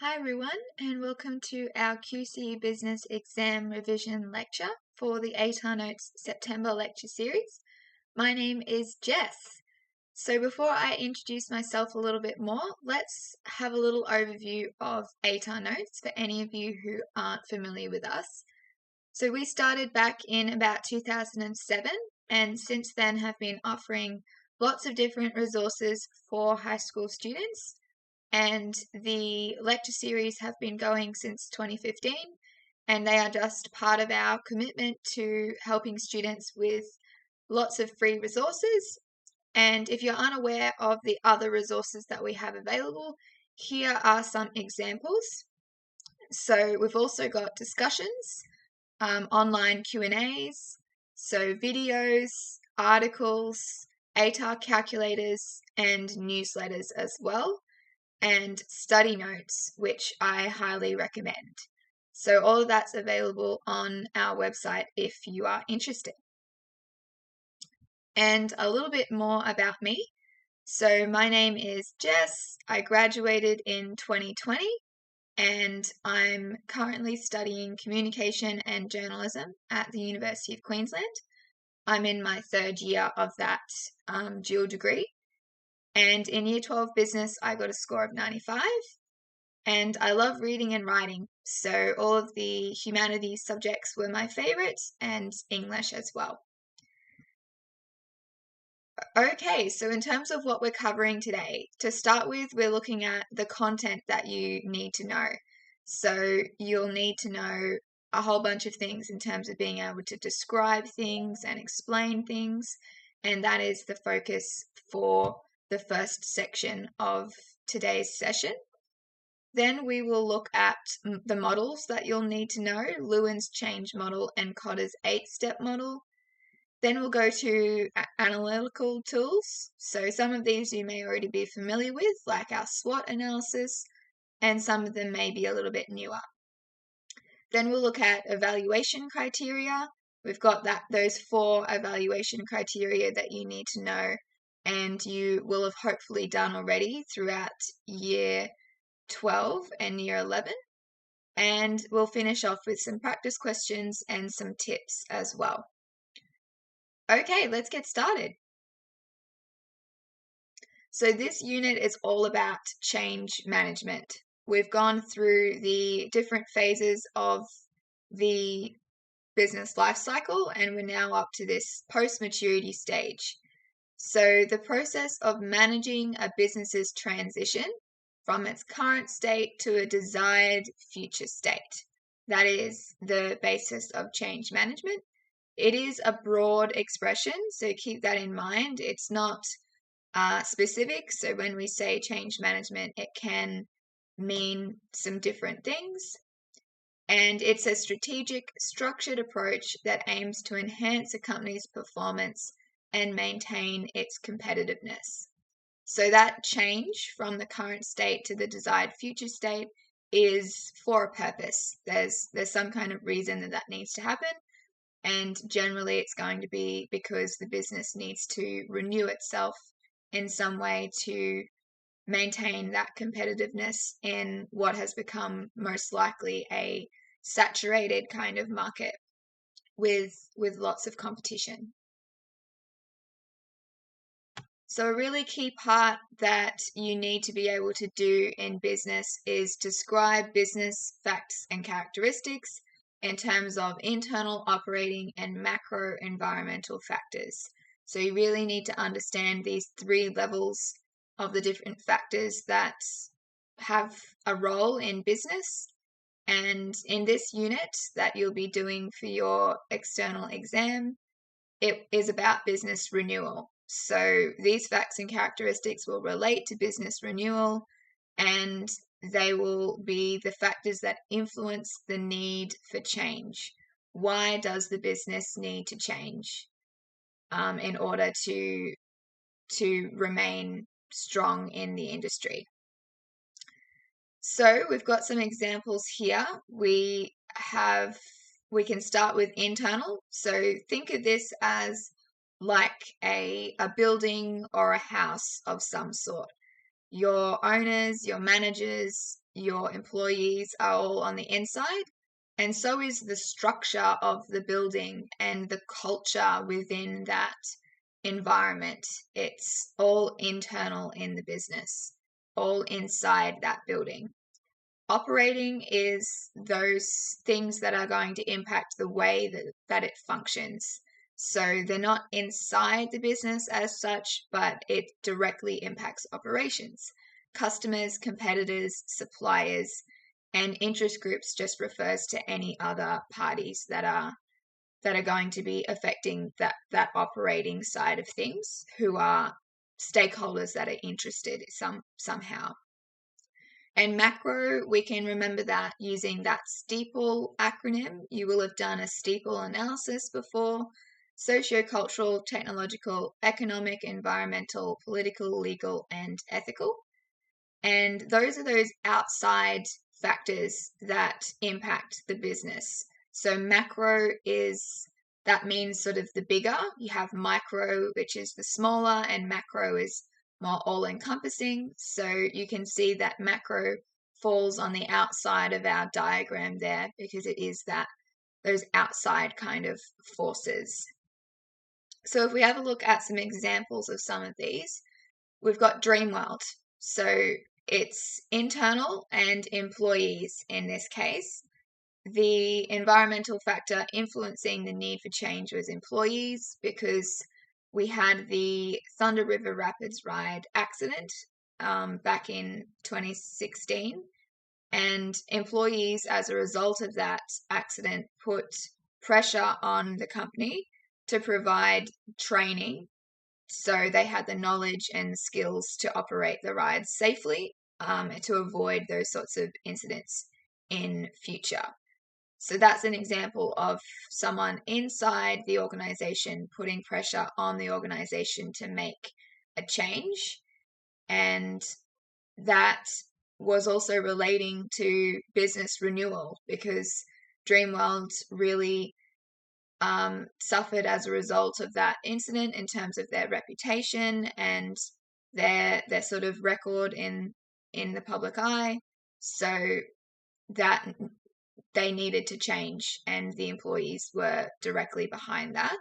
Hi everyone, and welcome to our QCE Business exam revision lecture for the ATAR Notes September lecture series. My name is Jess. So before I introduce myself a little bit more, let's have a little overview of ATAR Notes for any of you who aren't familiar with us. So we started back in about 2007, and since then have been offering lots of different resources for high school students. And the lecture series have been going since 2015, and they are just part of our commitment to helping students with lots of free resources. And if you're unaware of the other resources that we have available, here are some examples. So we've also got discussions, online Q&As, so videos, articles, ATAR calculators, and newsletters as well, and study notes, which I highly recommend. So all of that's available on our website if you are interested. And a little bit more about me. So my name is Jess. I graduated in 2020 and I'm currently studying communication and journalism at the University of Queensland. I'm in my third year of that dual degree. And in Year 12 Business, I got a score of 95. And I love reading and writing, so all of the humanities subjects were my favourite, and English as well. Okay, so in terms of what we're covering today, to start with, we're looking at the content that you need to know. So you'll need to know a whole bunch of things in terms of being able to describe things and explain things, and that is the focus for the first section of today's session. Then we will look at the models that you'll need to know, Lewin's change model and Kotter's 8-step model. Then we'll go to analytical tools. So some of these you may already be familiar with, like our SWOT analysis, and some of them may be a little bit newer. Then we'll look at evaluation criteria. We've got those 4 evaluation criteria that you need to know, and you will have hopefully done already throughout year 12 and year 11, and we'll finish off with some practice questions and some tips as well. Okay, let's get started. So this unit is all about change management. We've gone through the different phases of the business life cycle, and we're now up to this post-maturity stage. So the process of managing a business's transition from its current state to a desired future state. That is the basis of change management. It is a broad expression, so keep that in mind. It's not specific, so when we say change management, it can mean some different things. And it's a strategic, structured approach that aims to enhance a company's performance and maintain its competitiveness. So that change from the current state to the desired future state is for a purpose. There's some kind of reason that needs to happen, and generally it's going to be because the business needs to renew itself in some way to maintain that competitiveness in what has become most likely a saturated kind of market with lots of competition. So a really key part that you need to be able to do in business is describe business facts and characteristics in terms of internal operating and macro environmental factors. So you really need to understand these 3 levels of the different factors that have a role in business. And in this unit that you'll be doing for your external exam, it is about business renewal. So these facts and characteristics will relate to business renewal, and they will be the factors that influence the need for change. Why does the business need to change in order to remain strong in the industry? So we've got some examples here. We can start with internal. So think of this as like a building or a house of some sort. Your owners, your managers, your employees are all on the inside, and so is the structure of the building and the culture within that environment. It's all internal in the business, all inside that building. Operating is those things that are going to impact the way that it functions. So they're not inside the business as such, but it directly impacts operations. Customers, competitors, suppliers, and interest groups just refers to any other parties that are going to be affecting that operating side of things, who are stakeholders that are interested somehow. And macro, we can remember that using that STEEPLE acronym. You will have done a STEEPLE analysis before: sociocultural, technological, economic, environmental, political, legal, and ethical. And those are those outside factors that impact the business. So macro that means sort of the bigger. You have micro, which is the smaller, and macro is more all-encompassing. So you can see that macro falls on the outside of our diagram there, because it is those outside kind of forces. So if we have a look at some examples of some of these, we've got Dreamworld. So it's internal and employees in this case. The environmental factor influencing the need for change was employees, because we had the Thunder River Rapids ride accident back in 2016, and employees, as a result of that accident, put pressure on the company to provide training, so they had the knowledge and skills to operate the rides safely, to avoid those sorts of incidents in future. So that's an example of someone inside the organization putting pressure on the organization to make a change. And that was also relating to business renewal, because Dreamworld really suffered as a result of that incident in terms of their reputation and their sort of record in the public eye. So that they needed to change, and the employees were directly behind that.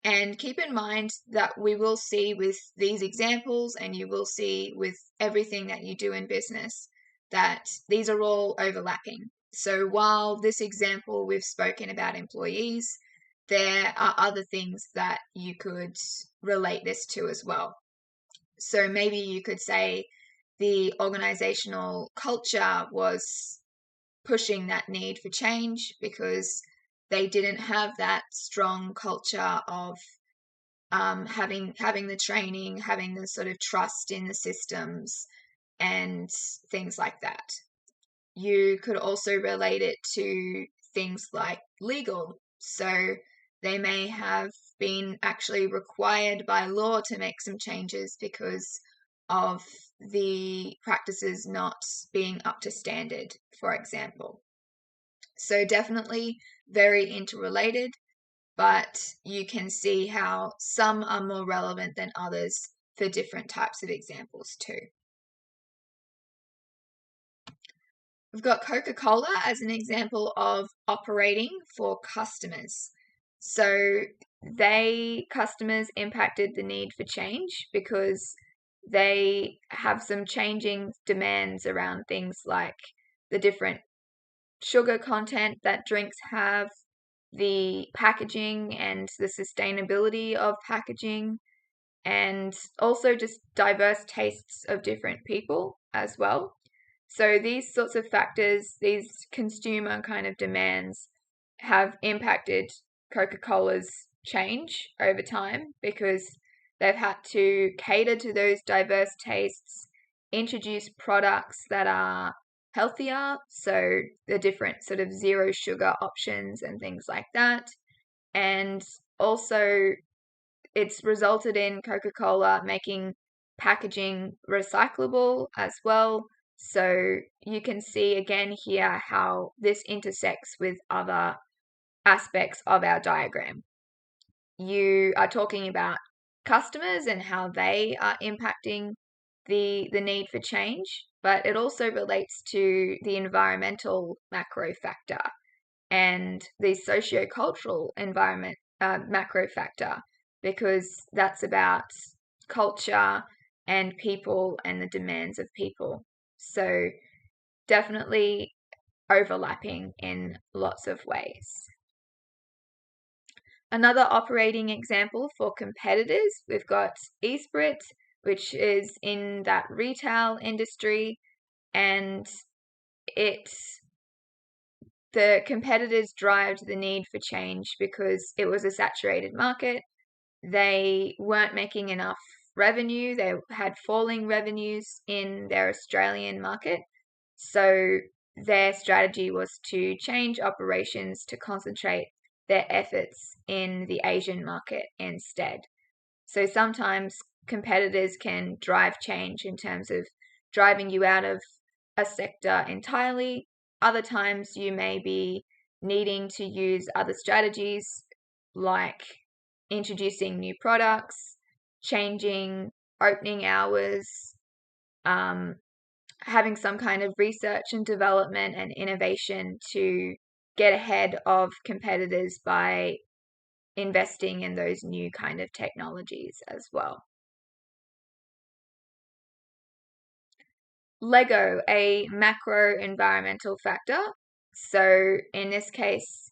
And keep in mind that we will see with these examples, and you will see with everything that you do in business, that these are all overlapping. So while this example we've spoken about employees, there are other things that you could relate this to as well. So maybe you could say the organizational culture was pushing that need for change, because they didn't have that strong culture of having the training, having the sort of trust in the systems and things like that. You could also relate it to things like legal. So they may have been actually required by law to make some changes because of the practices not being up to standard, for example. So definitely very interrelated, but you can see how some are more relevant than others for different types of examples too. We've got Coca-Cola as an example of operating for customers. So customers impacted the need for change, because they have some changing demands around things like the different sugar content that drinks have, the packaging and the sustainability of packaging, and also just diverse tastes of different people as well. So these sorts of factors, these consumer kind of demands, have impacted Coca-Cola's change over time, because they've had to cater to those diverse tastes, introduce products that are healthier, so the different sort of zero sugar options and things like that. And also, it's resulted in Coca-Cola making packaging recyclable as well. So you can see again here how this intersects with other aspects of our diagram. You are talking about customers and how they are impacting the need for change, but it also relates to the environmental macro factor and the sociocultural environment macro factor, because that's about culture and people and the demands of people. So definitely overlapping in lots of ways. Another operating example for competitors, we've got Esprit, which is in that retail industry, and the competitors drive the need for change because it was a saturated market. They weren't making enough revenue. They had falling revenues in their Australian market. So their strategy was to change operations to concentrate their efforts in the Asian market instead. So sometimes competitors can drive change in terms of driving you out of a sector entirely. Other times you may be needing to use other strategies like introducing new products, changing opening hours, having some kind of research and development and innovation to get ahead of competitors by investing in those new kind of technologies as well. Lego, a macro environmental factor. So in this case,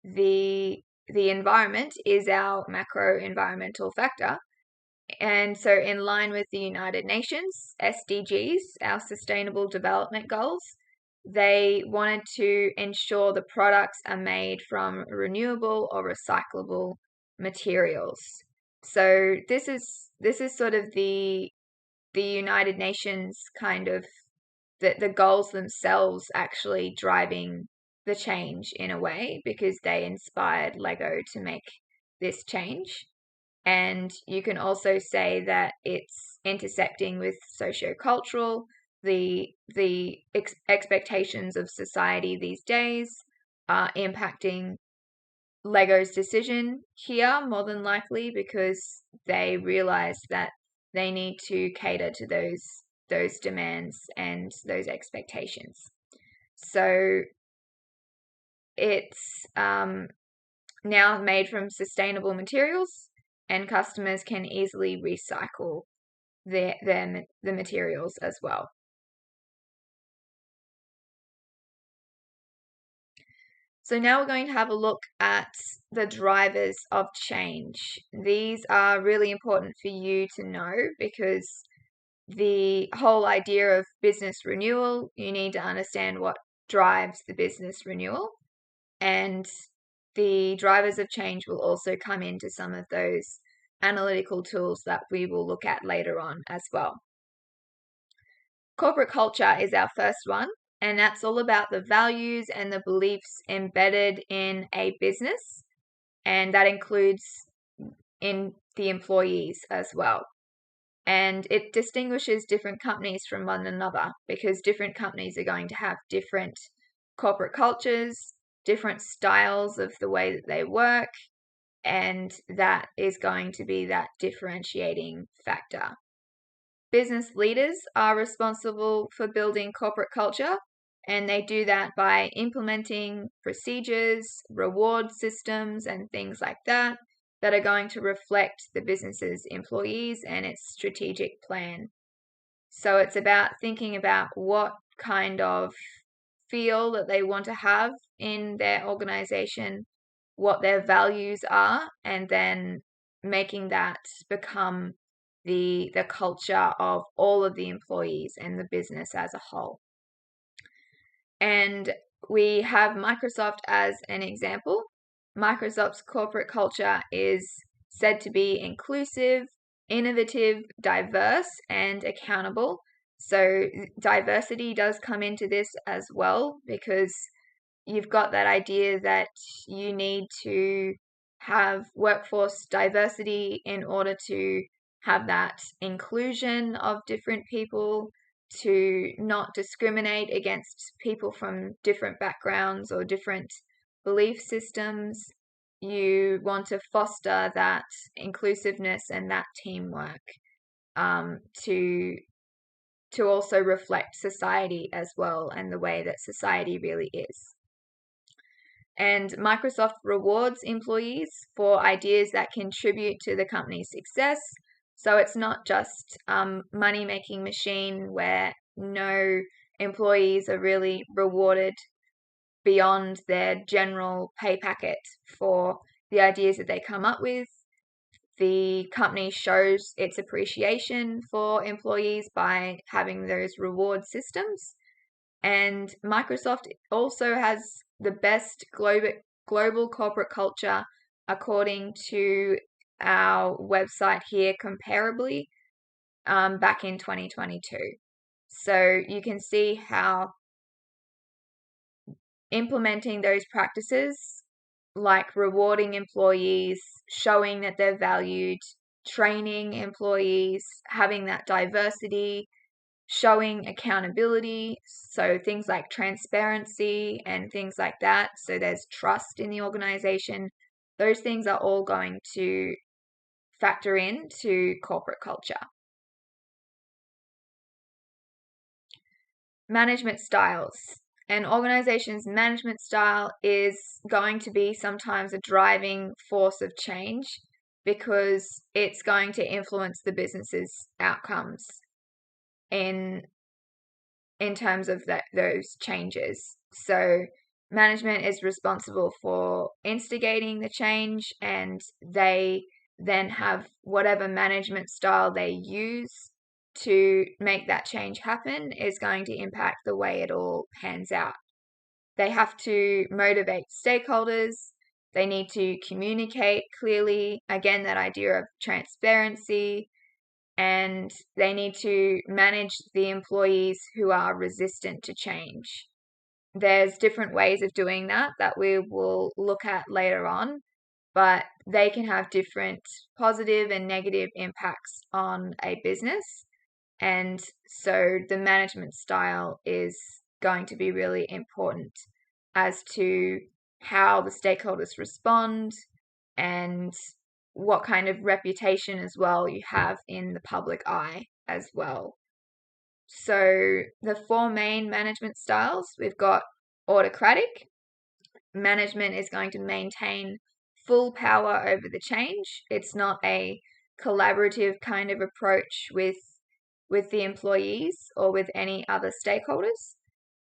the environment is our macro environmental factor. And so in line with the United Nations SDGs, our Sustainable Development Goals, they wanted to ensure the products are made from renewable or recyclable materials. So this is sort of the United Nations kind of the goals themselves actually driving the change in a way, because they inspired Lego to make this change. And you can also say that it's intersecting with sociocultural, the expectations of society these days are impacting Lego's decision here more than likely, because they realize that they need to cater to those demands and those expectations. So it's now made from sustainable materials, and customers can easily recycle the materials as well. So now we're going to have a look at the drivers of change. These are really important for you to know, because the whole idea of business renewal, you need to understand what drives the business renewal. And the drivers of change will also come into some of those analytical tools that we will look at later on as well. Corporate culture is our first one, and that's all about the values and the beliefs embedded in a business, and that includes in the employees as well. And it distinguishes different companies from one another, because different companies are going to have different corporate cultures, different styles of the way that they work, and that is going to be that differentiating factor. Business leaders are responsible for building corporate culture, and they do that by implementing procedures, reward systems, and things like that are going to reflect the business's employees and its strategic plan. So it's about thinking about what kind of feel that they want to have in their organization, what their values are, and then making that become the culture of all of the employees and the business as a whole. And we have Microsoft as an example. Microsoft's corporate culture is said to be inclusive, innovative, diverse, and accountable. So diversity does come into this as well, because you've got that idea that you need to have workforce diversity in order to have that inclusion of different people, to not discriminate against people from different backgrounds or different belief systems. You want to foster that inclusiveness and that teamwork to to also reflect society as well and the way that society really is. And Microsoft rewards employees for ideas that contribute to the company's success. So it's not just money-making machine where no employees are really rewarded beyond their general pay packet for the ideas that they come up with. The company shows its appreciation for employees by having those reward systems. And Microsoft also has the best global corporate culture according to our website here, Comparably, back in 2022. So you can see how implementing those practices, like rewarding employees, showing that they're valued, training employees, having that diversity, showing accountability, so things like transparency and things like that, so there's trust in the organization. Those things are all going to factor into corporate culture. Management styles. An organization's management style is going to be sometimes a driving force of change because it's going to influence the business's outcomes in terms of those changes. So management is responsible for instigating the change, and they then have whatever management style they use to make that change happen is going to impact the way it all pans out. They have to motivate stakeholders. They need to communicate clearly. Again, that idea of transparency. And they need to manage the employees who are resistant to change. There's different ways of doing that we will look at later on, but they can have different positive and negative impacts on a business. And so the management style is going to be really important as to how the stakeholders respond and what kind of reputation as well you have in the public eye as well. So the four main management styles, we've got autocratic. Management is going to maintain full power over the change. It's not a collaborative kind of approach with the employees or with any other stakeholders.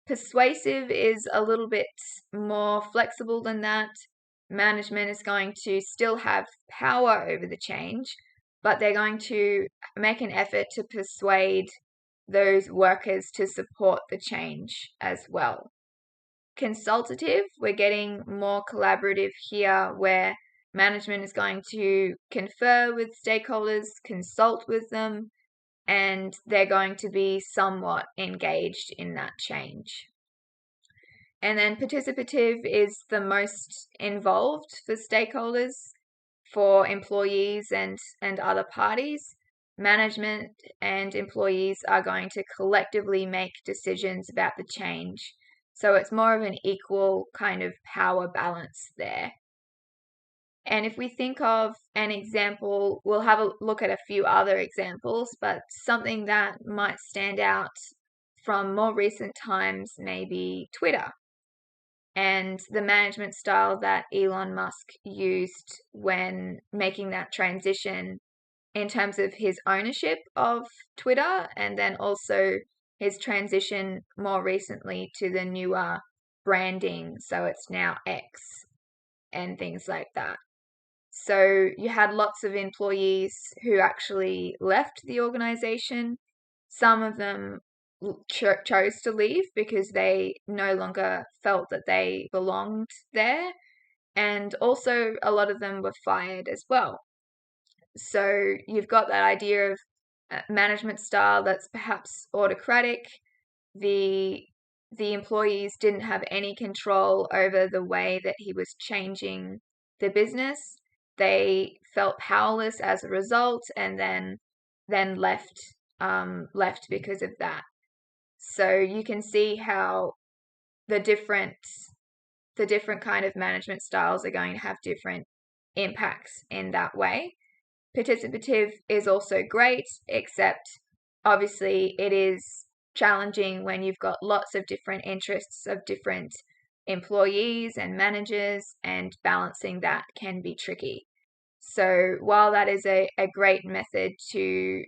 Persuasive is a little bit more flexible than that. Management is going to still have power over the change, but they're going to make an effort to persuade those workers to support the change as well. Consultative, we're getting more collaborative here, where management is going to confer with stakeholders, consult with them, and they're going to be somewhat engaged in that change. And then participative is the most involved for stakeholders, for employees and other parties. Management and employees are going to collectively make decisions about the change. So it's more of an equal kind of power balance there. And if we think of an example, we'll have a look at a few other examples, but something that might stand out from more recent times may be Twitter and the management style that Elon Musk used when making that transition in terms of his ownership of Twitter, and then also his transition more recently to the newer branding, so it's now X and things like that. So you had lots of employees who actually left the organization. Some of them chose to leave because they no longer felt that they belonged there. And also a lot of them were fired as well. So you've got that idea of management style that's perhaps autocratic. The employees didn't have any control over the way that he was changing the business. They felt powerless as a result, and then left because of that. So you can see how the different kind of management styles are going to have different impacts in that way. Participative is also great, except obviously it is challenging when you've got lots of different interests of different employees and managers, and balancing that can be tricky. So while that is a great method to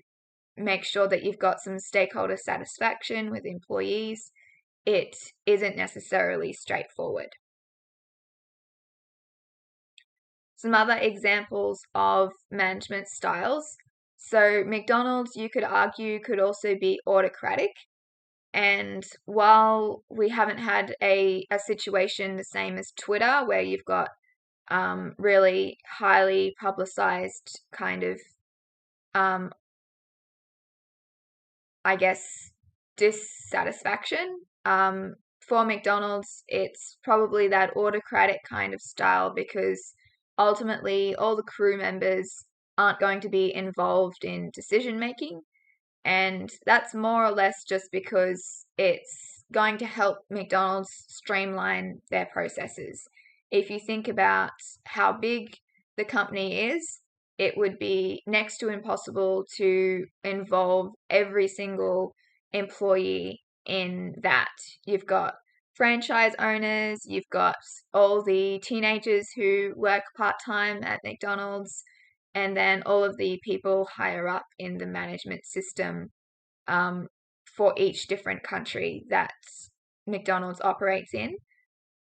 make sure that you've got some stakeholder satisfaction with employees, it isn't necessarily straightforward. Some other examples of management styles. So McDonald's, you could argue, could also be autocratic. And while we haven't had a situation the same as Twitter, where you've got really highly publicized kind of, I guess, dissatisfaction, for McDonald's, it's probably that autocratic kind of style, because ultimately all the crew members aren't going to be involved in decision making. And that's more or less just because it's going to help McDonald's streamline their processes. If you think about how big the company is, it would be next to impossible to involve every single employee in that. You've got franchise owners, you've got all the teenagers who work part-time at McDonald's, and then all of the people higher up in the management system, for each different country that McDonald's operates in.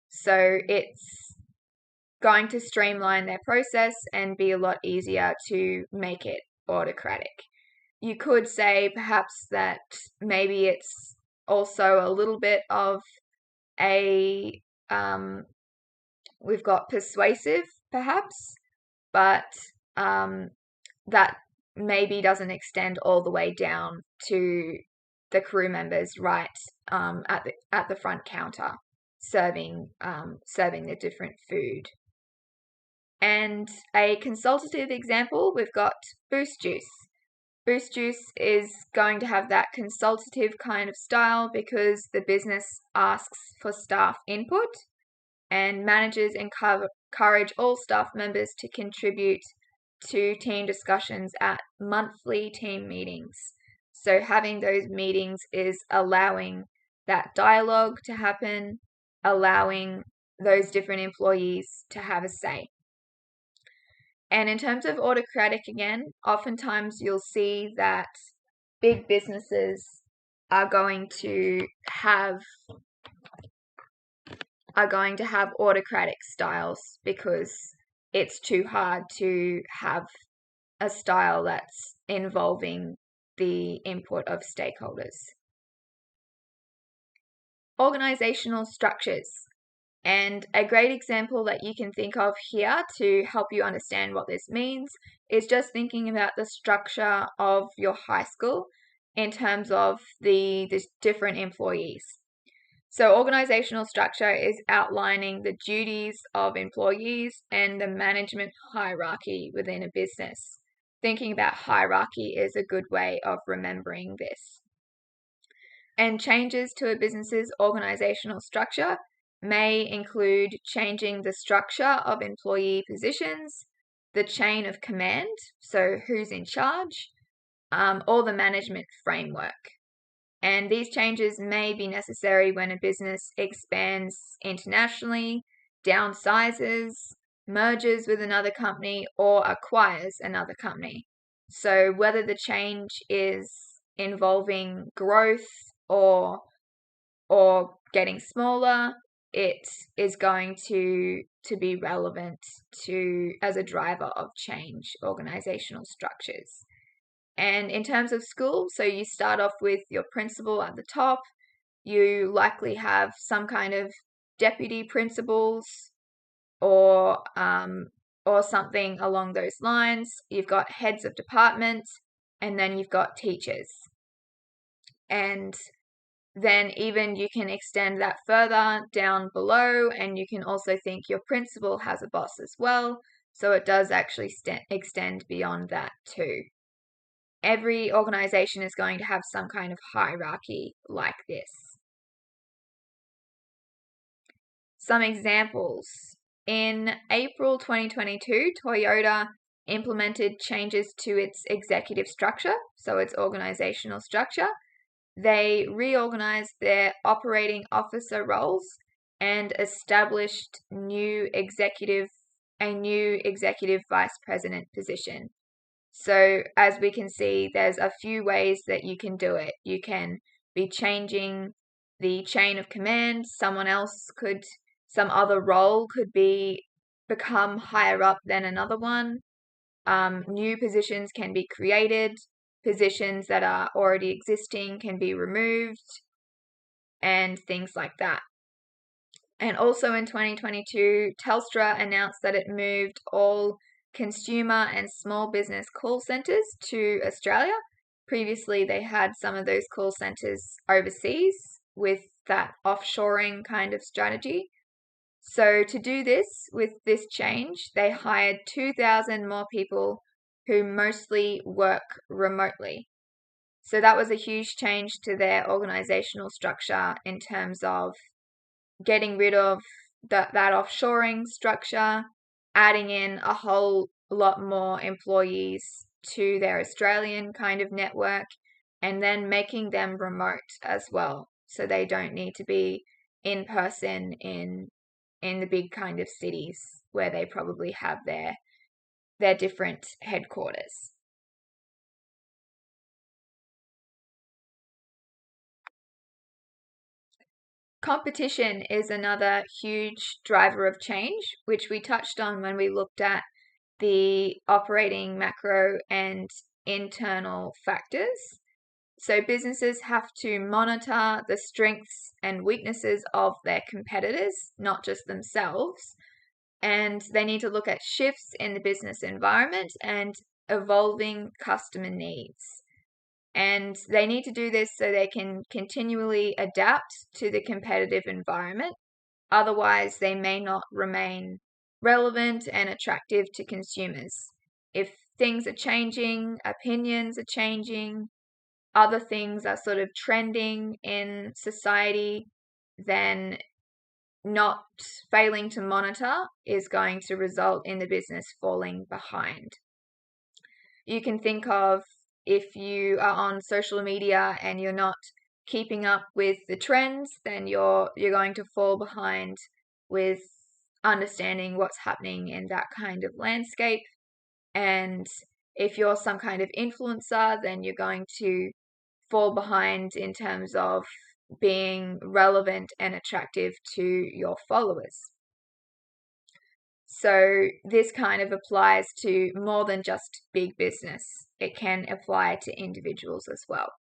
So it's going to streamline their process and be a lot easier to make it autocratic. You could say perhaps that maybe it's also a little bit of a, we've got persuasive perhaps, but that maybe doesn't extend all the way down to the crew members right at the front counter serving the different food. And a consultative example, we've got Boost Juice. Boost Juice is going to have that consultative kind of style because the business asks for staff input, and managers encourage all staff members to contribute to team discussions at monthly team meetings. So having those meetings is allowing that dialogue to happen, allowing those different employees to have a say. And in terms of autocratic, again, oftentimes you'll see that big businesses are going to have autocratic styles because it's too hard to have a style that's involving the input of stakeholders. Organizational structures. And a great example that you can think of here to help you understand what this means is just thinking about the structure of your high school in terms of the different employees. So organizational structure is outlining the duties of employees and the management hierarchy within a business. Thinking about hierarchy is a good way of remembering this. And changes to a business's organizational structure may include changing the structure of employee positions, the chain of command, so who's in charge, or the management framework. And these changes may be necessary when a business expands internationally, downsizes, merges with another company, or acquires another company. So whether the change is involving growth or getting smaller, it is going to be relevant to as a driver of change, organizational structures. And in terms of school, so you start off with your principal at the top. You likely have some kind of deputy principals or something along those lines. You've got heads of departments, and then you've got teachers. And then even you can extend that further down below, and you can also think your principal has a boss as well. So it does actually extend beyond that too. Every organization is going to have some kind of hierarchy like this. Some examples. In April 2022, Toyota implemented changes to its executive structure, so its organizational structure. They reorganized their operating officer roles and established a new executive vice president position. So as we can see, there's a few ways that you can do it. You can be changing the chain of command. Some other role could become higher up than another one. New positions can be created. Positions that are already existing can be removed, and things like that. And also in 2022, Telstra announced that it moved all consumer and small business call centers to Australia. Previously, they had some of those call centers overseas with that offshoring kind of strategy. So to do this, with this change, they hired 2,000 more people who mostly work remotely. So that was a huge change to their organizational structure in terms of getting rid of that offshoring structure, adding in a whole lot more employees to their Australian kind of network, and then making them remote as well. So they don't need to be in person in the big kind of cities where they probably have their different headquarters. Competition is another huge driver of change, which we touched on when we looked at the operating macro and internal factors. So businesses have to monitor the strengths and weaknesses of their competitors, not just themselves. And they need to look at shifts in the business environment and evolving customer needs. And they need to do this so they can continually adapt to the competitive environment. Otherwise, they may not remain relevant and attractive to consumers. If things are changing, opinions are changing, other things are sort of trending in society, then not failing to monitor is going to result in the business falling behind. You can think of if you are on social media and you're not keeping up with the trends, then you're going to fall behind with understanding what's happening in that kind of landscape. And if you're some kind of influencer, then you're going to fall behind in terms of being relevant and attractive to your followers. So this kind of applies to more than just big business. It can apply to individuals as well.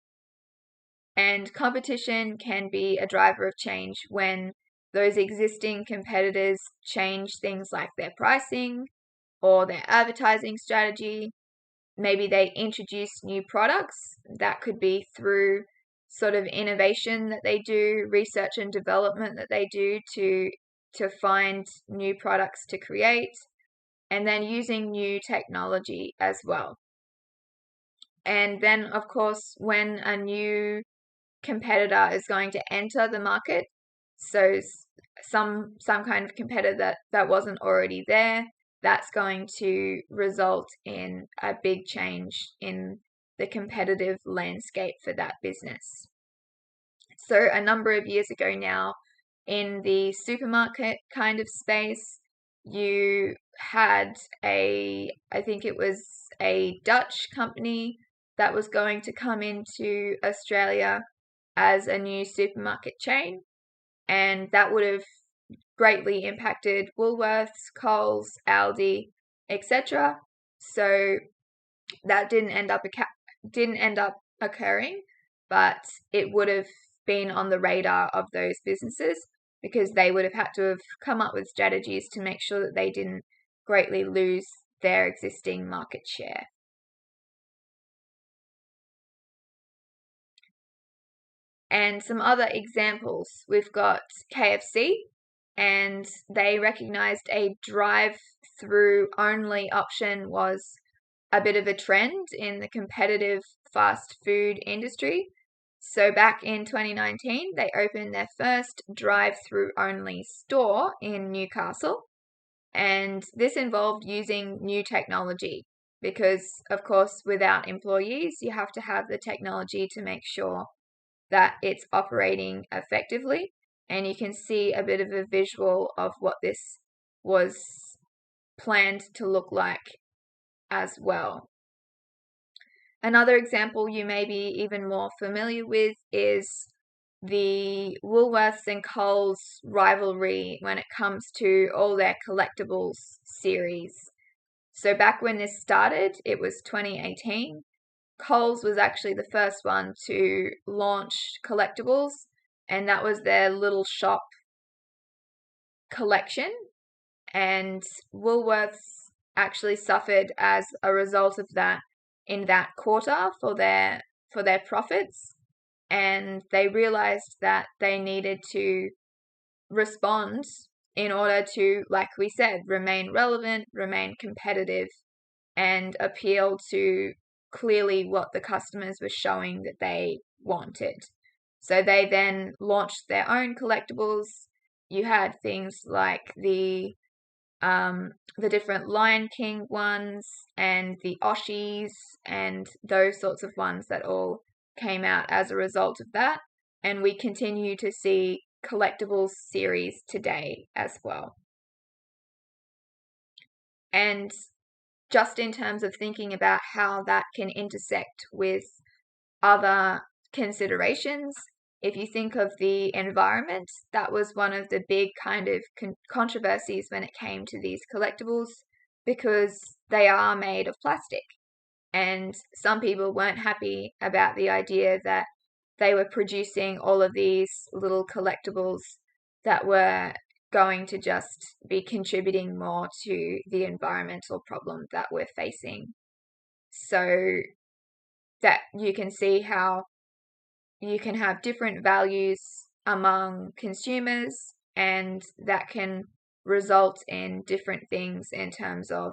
And competition can be a driver of change when those existing competitors change things like their pricing or their advertising strategy. Maybe they introduce new products. That could be through sort of innovation that they do, research and development that they do to find new products to create, and then using new technology as well. And then, of course, when a new competitor is going to enter the market, so some kind of competitor that wasn't already there, that's going to result in a big change in the competitive landscape for that business. So a number of years ago now, in the supermarket kind of space, you had I think it was a Dutch company that was going to come into Australia as a new supermarket chain, and that would have greatly impacted Woolworths, Coles, Aldi, etc. So that didn't end up occurring, but it would have been on the radar of those businesses because they would have had to have come up with strategies to make sure that they didn't greatly lose their existing market share. And some other examples, we've got KFC, and they recognized a drive-through only option was a bit of a trend in the competitive fast food industry. So back in 2019, they opened their first drive-through only store in Newcastle, and this involved using new technology. because, of course, without employees, you have to have the technology to make sure that it's operating effectively. And you can see a bit of a visual of what this was planned to look like as well. Another example you may be even more familiar with is the Woolworths and Coles rivalry when it comes to all their collectibles series. So back when this started, it was 2018. Coles was actually the first one to launch collectibles, and that was their little shop collection. And Woolworths actually suffered as a result of that in that quarter for their profits, and they realized that they needed to respond in order to, like we said, remain relevant, remain competitive, and appeal to clearly what the customers were showing that they wanted. So they then launched their own collectibles. You had things like the different Lion King ones and the Oshies and those sorts of ones that all came out as a result of that. And we continue to see collectibles series today as well. And just in terms of thinking about how that can intersect with other considerations, if you think of the environment, that was one of the big kind of controversies when it came to these collectibles, because they are made of plastic. And some people weren't happy about the idea that they were producing all of these little collectibles that were going to just be contributing more to the environmental problem that we're facing. So that you can see how you can have different values among consumers, and that can result in different things in terms of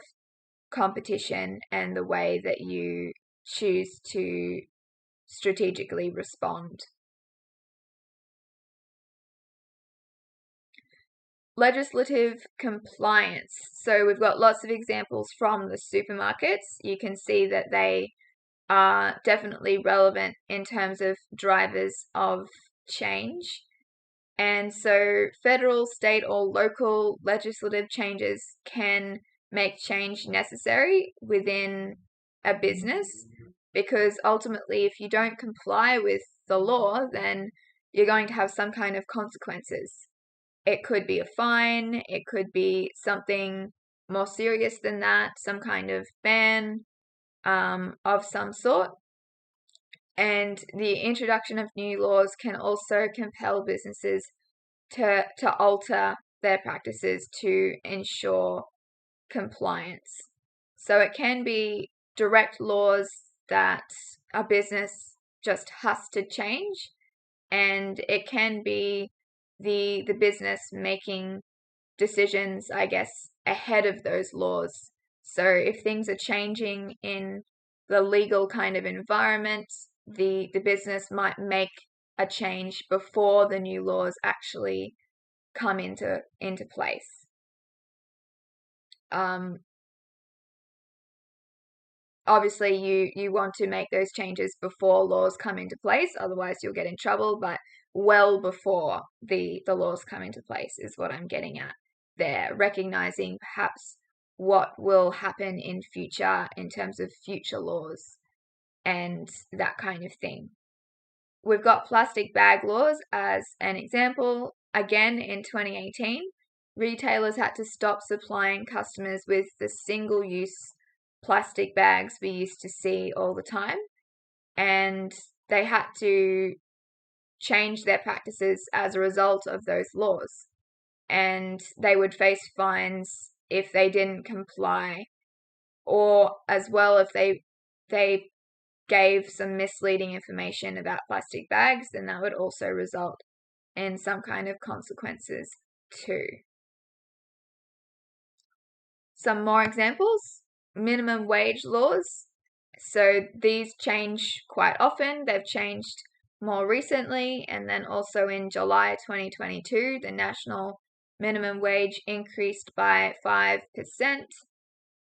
competition and the way that you choose to strategically respond. Legislative compliance. So we've got lots of examples from the supermarkets. You can see that they are definitely relevant in terms of drivers of change. And so federal, state, or local legislative changes can make change necessary within a business, because ultimately, if you don't comply with the law, then you're going to have some kind of consequences. It could be a fine, it could be something more serious than that, some kind of ban of some sort. And the introduction of new laws can also compel businesses to alter their practices to ensure compliance. So it can be direct laws that a business just has to change, and it can be the business making decisions, I guess, ahead of those laws. So if things are changing in the legal kind of environment, the business might make a change before the new laws actually come into place. Obviously, you want to make those changes before laws come into place, otherwise you'll get in trouble, but well before the laws come into place is what I'm getting at there, recognizing perhaps what will happen in future in terms of future laws and that kind of thing. We've got plastic bag laws as an example. Again, in 2018, retailers had to stop supplying customers with the single-use plastic bags we used to see all the time, and they had to change their practices as a result of those laws, and they would face fines if they didn't comply, or as well if they gave some misleading information about plastic bags, then that would also result in some kind of consequences too. Some more examples: minimum wage laws. So these change quite often. They've changed more recently, and then also in July 2022, the national minimum wage increased by 5%,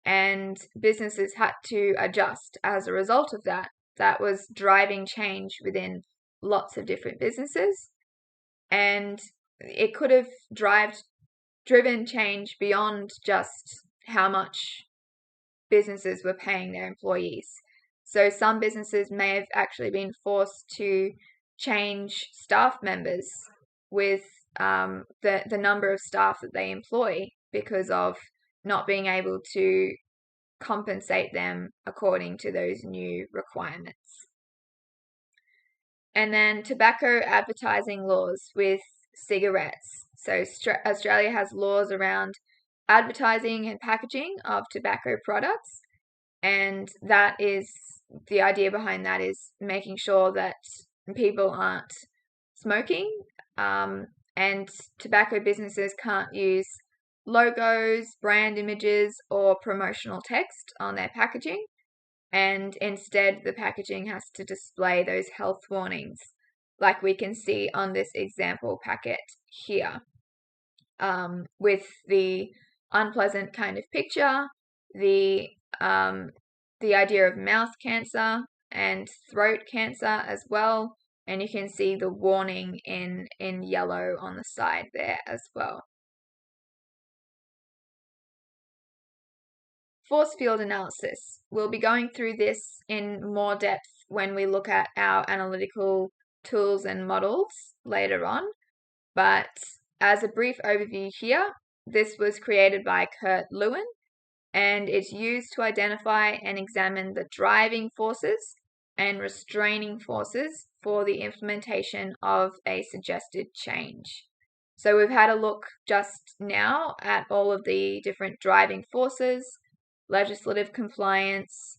and businesses had to adjust as a result of that. That was driving change within lots of different businesses, and it could have driven change beyond just how much businesses were paying their employees. So some businesses may have actually been forced to change staff members with the number of staff that they employ because of not being able to compensate them according to those new requirements. And then tobacco advertising laws with cigarettes. So Australia has laws around advertising and packaging of tobacco products, and that is the idea behind that is making sure that people aren't smoking, and tobacco businesses can't use logos, brand images, or promotional text on their packaging, and instead the packaging has to display those health warnings like we can see on this example packet here, with the unpleasant kind of picture, the idea of mouth cancer and throat cancer as well, and you can see the warning in yellow on the side there as well. Force field analysis. We'll be going through this in more depth when we look at our analytical tools and models later on, but as a brief overview here, this was created by Kurt Lewin, and it's used to identify and examine the driving forces and restraining forces for the implementation of a suggested change. So we've had a look just now at all of the different driving forces, legislative compliance,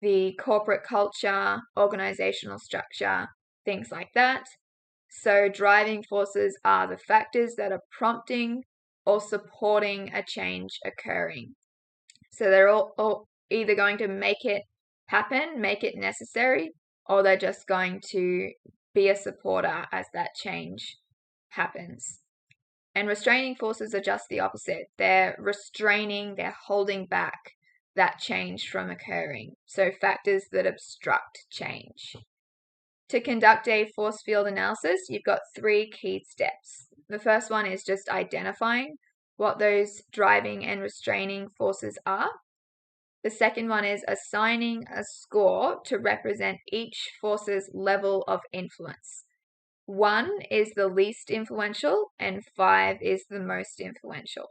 the corporate culture, organizational structure, things like that. So driving forces are the factors that are prompting or supporting a change occurring. So they're all either going to make it happen, make it necessary, or they're just going to be a supporter as that change happens. And restraining forces are just the opposite. They're restraining, they're holding back that change from occurring. So factors that obstruct change. To conduct a force field analysis, you've got 3 key steps. The first one is just identifying what those driving and restraining forces are. The second one is assigning a score to represent each force's level of influence. 1 is the least influential and 5 is the most influential.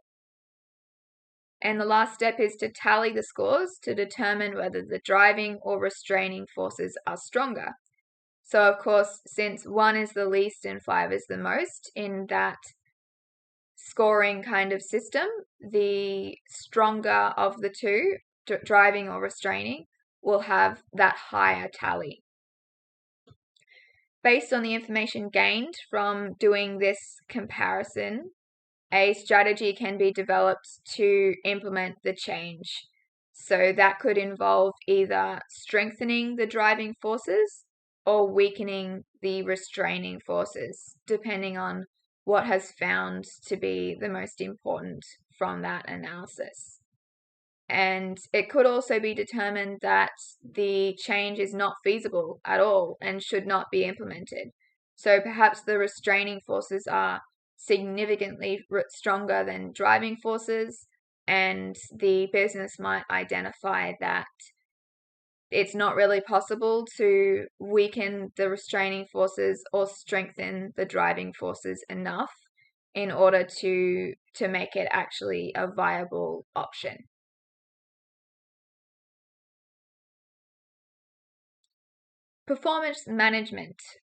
And the last step is to tally the scores to determine whether the driving or restraining forces are stronger. So of course, since 1 is the least and 5 is the most in that scoring kind of system, the stronger of the two, driving or restraining, will have that higher tally. Based on the information gained from doing this comparison, a strategy can be developed to implement the change. So that could involve either strengthening the driving forces or weakening the restraining forces, depending on what has found to be the most important from that analysis. And it could also be determined that the change is not feasible at all and should not be implemented. So perhaps the restraining forces are significantly stronger than driving forces, and the business might identify that it's not really possible to weaken the restraining forces or strengthen the driving forces enough in order to make it actually a viable option. Performance management.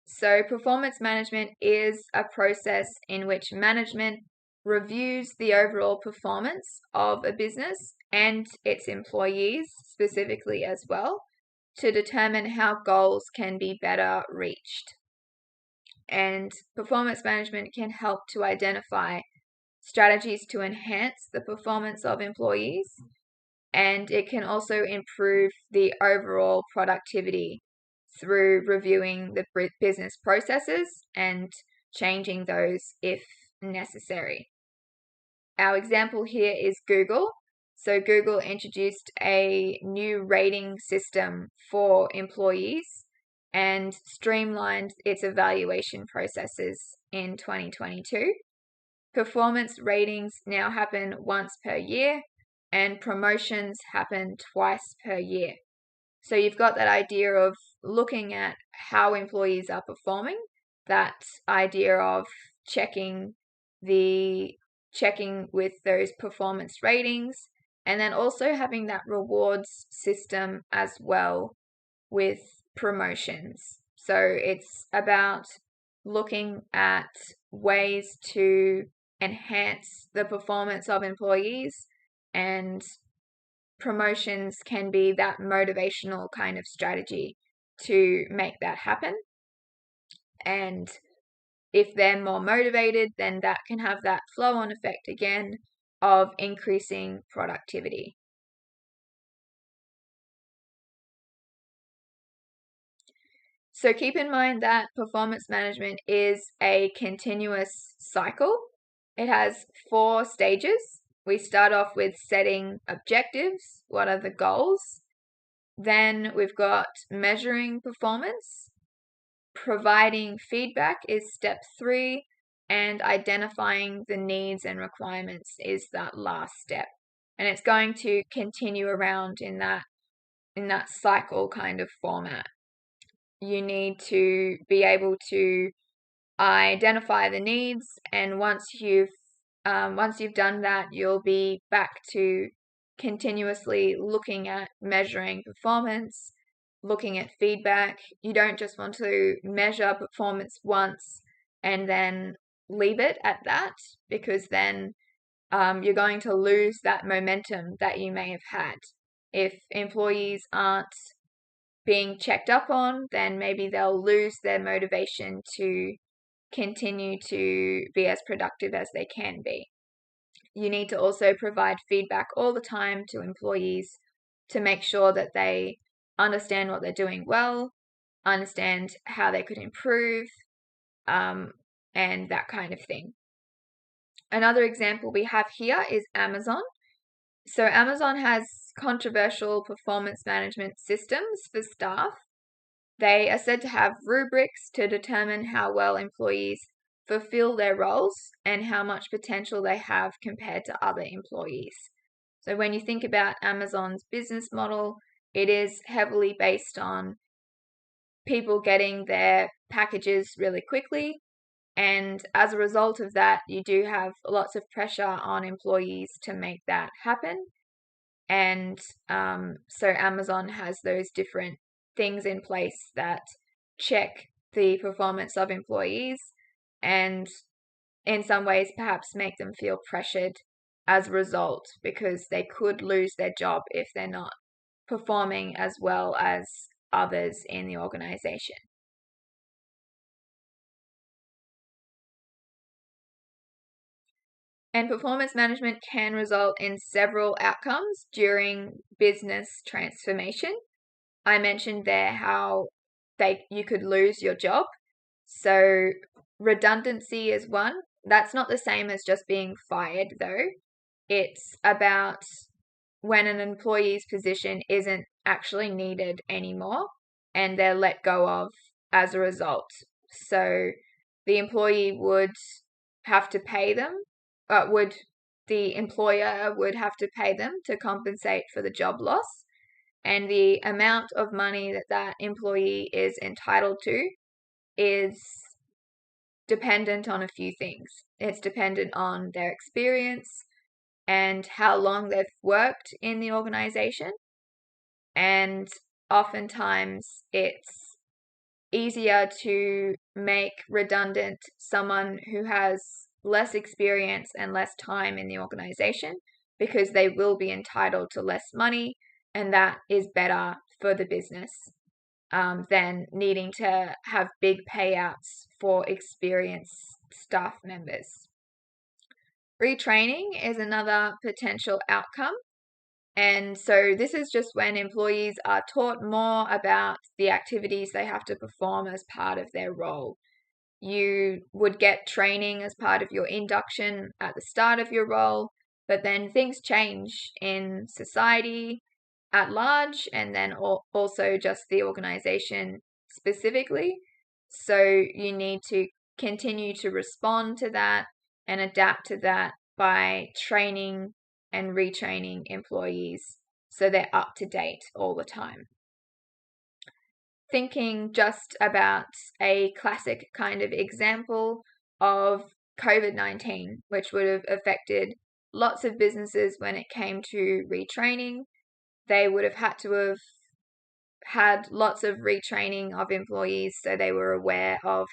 So performance management is a process in which management reviews the overall performance of a business and its employees specifically as well to determine how goals can be better reached. And performance management can help to identify strategies to enhance the performance of employees, and it can also improve the overall productivity through reviewing the business processes and changing those if necessary. Our example here is Google. So Google introduced a new rating system for employees and streamlined its evaluation processes in 2022. Performance ratings now happen once per year, and promotions happen twice per year. So you've got that idea of looking at how employees are performing, that idea of checking with those performance ratings, and then also having that rewards system as well with promotions. So it's about looking at ways to enhance the performance of employees, and promotions can be that motivational kind of strategy to make that happen. And if they're more motivated, then that can have that flow on effect again of increasing productivity. So keep in mind that performance management is a continuous cycle. It has 4 stages. We start off with setting objectives. What are the goals? Then we've got measuring performance. Providing feedback is step 3, and identifying the needs and requirements is that last step. And it's going to continue around in that cycle kind of format. You need to be able to identify the needs, and once you've done that, you'll be back to continuously looking at measuring performance, looking at feedback. You don't just want to measure performance once and then leave it at that, because then you're going to lose that momentum that you may have had. If employees aren't being checked up on, then maybe they'll lose their motivation to continue to be as productive as they can be. You need to also provide feedback all the time to employees to make sure that they understand what they're doing well, understand how they could improve, and that kind of thing. Another example we have here is Amazon. So Amazon has controversial performance management systems for staff. They are said to have rubrics to determine how well employees fulfill their roles and how much potential they have compared to other employees. So when you think about Amazon's business model, it is heavily based on people getting their packages really quickly. And as a result of that, you do have lots of pressure on employees to make that happen. And so Amazon has those different things in place that check the performance of employees, and in some ways perhaps make them feel pressured as a result, because they could lose their job if they're not performing as well as others in the organization. And performance management can result in several outcomes during business transformation. I mentioned there how you could lose your job. So redundancy is one. That's not the same as just being fired, though. It's about when an employee's position isn't actually needed anymore and they're let go of as a result. So the employee would have to pay them, the employer would have to pay them to compensate for the job loss. And the amount of money that employee is entitled to is dependent on a few things. It's dependent on their experience and how long they've worked in the organization. And oftentimes it's easier to make redundant someone who has less experience and less time in the organization, because they will be entitled to less money, and that is better for the business than needing to have big payouts for experienced staff members. Retraining is another potential outcome. And so this is just when employees are taught more about the activities they have to perform as part of their role. You would get training as part of your induction at the start of your role, But then things change in society at large, and then also just the organization specifically. So you need to continue to respond to that and adapt to that by training and retraining employees so they're up to date all the time. Thinking just about a classic kind of example of COVID-19, which would have affected lots of businesses when it came to retraining. They would have had to have had lots of retraining of employees so they were aware of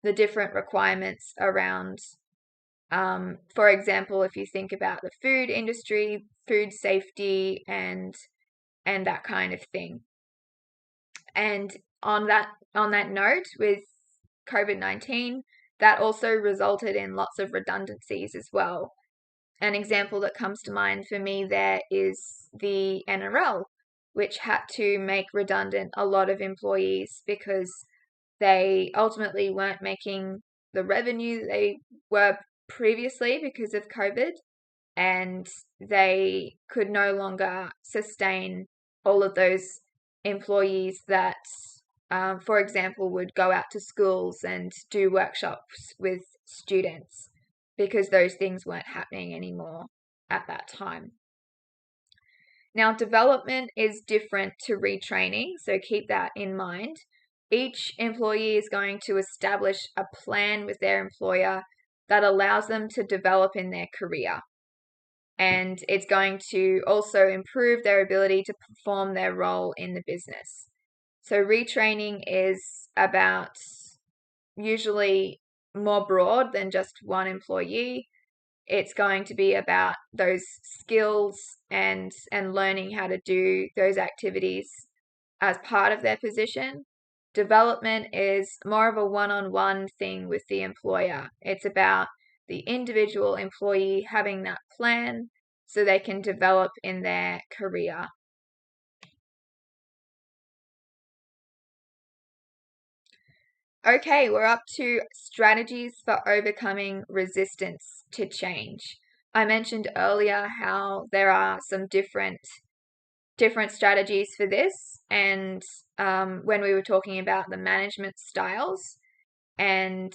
the different requirements around, for example, if you think about the food industry, food safety and that kind of thing. And on that note, with COVID-19, that also resulted in lots of redundancies as well. An example that comes to mind for me there is the NRL, which had to make redundant a lot of employees because they ultimately weren't making the revenue they were previously because of COVID, and they could no longer sustain all of those employees that, for example, would go out to schools and do workshops with students because those things weren't happening anymore at that time. Now, development is different to retraining, so keep that in mind. Each employee is going to establish a plan with their employer that allows them to develop in their career. And it's going to also improve their ability to perform their role in the business. So retraining is about usually more broad than just one employee. It's going to be about those skills and learning how to do those activities as part of their position. Development is more of a one-on-one thing with the employer. It's about the individual employee having that plan so they can develop in their career. Okay, we're up to strategies for overcoming resistance to change. I mentioned earlier how there are some different strategies for this, and when we were talking about the management styles, and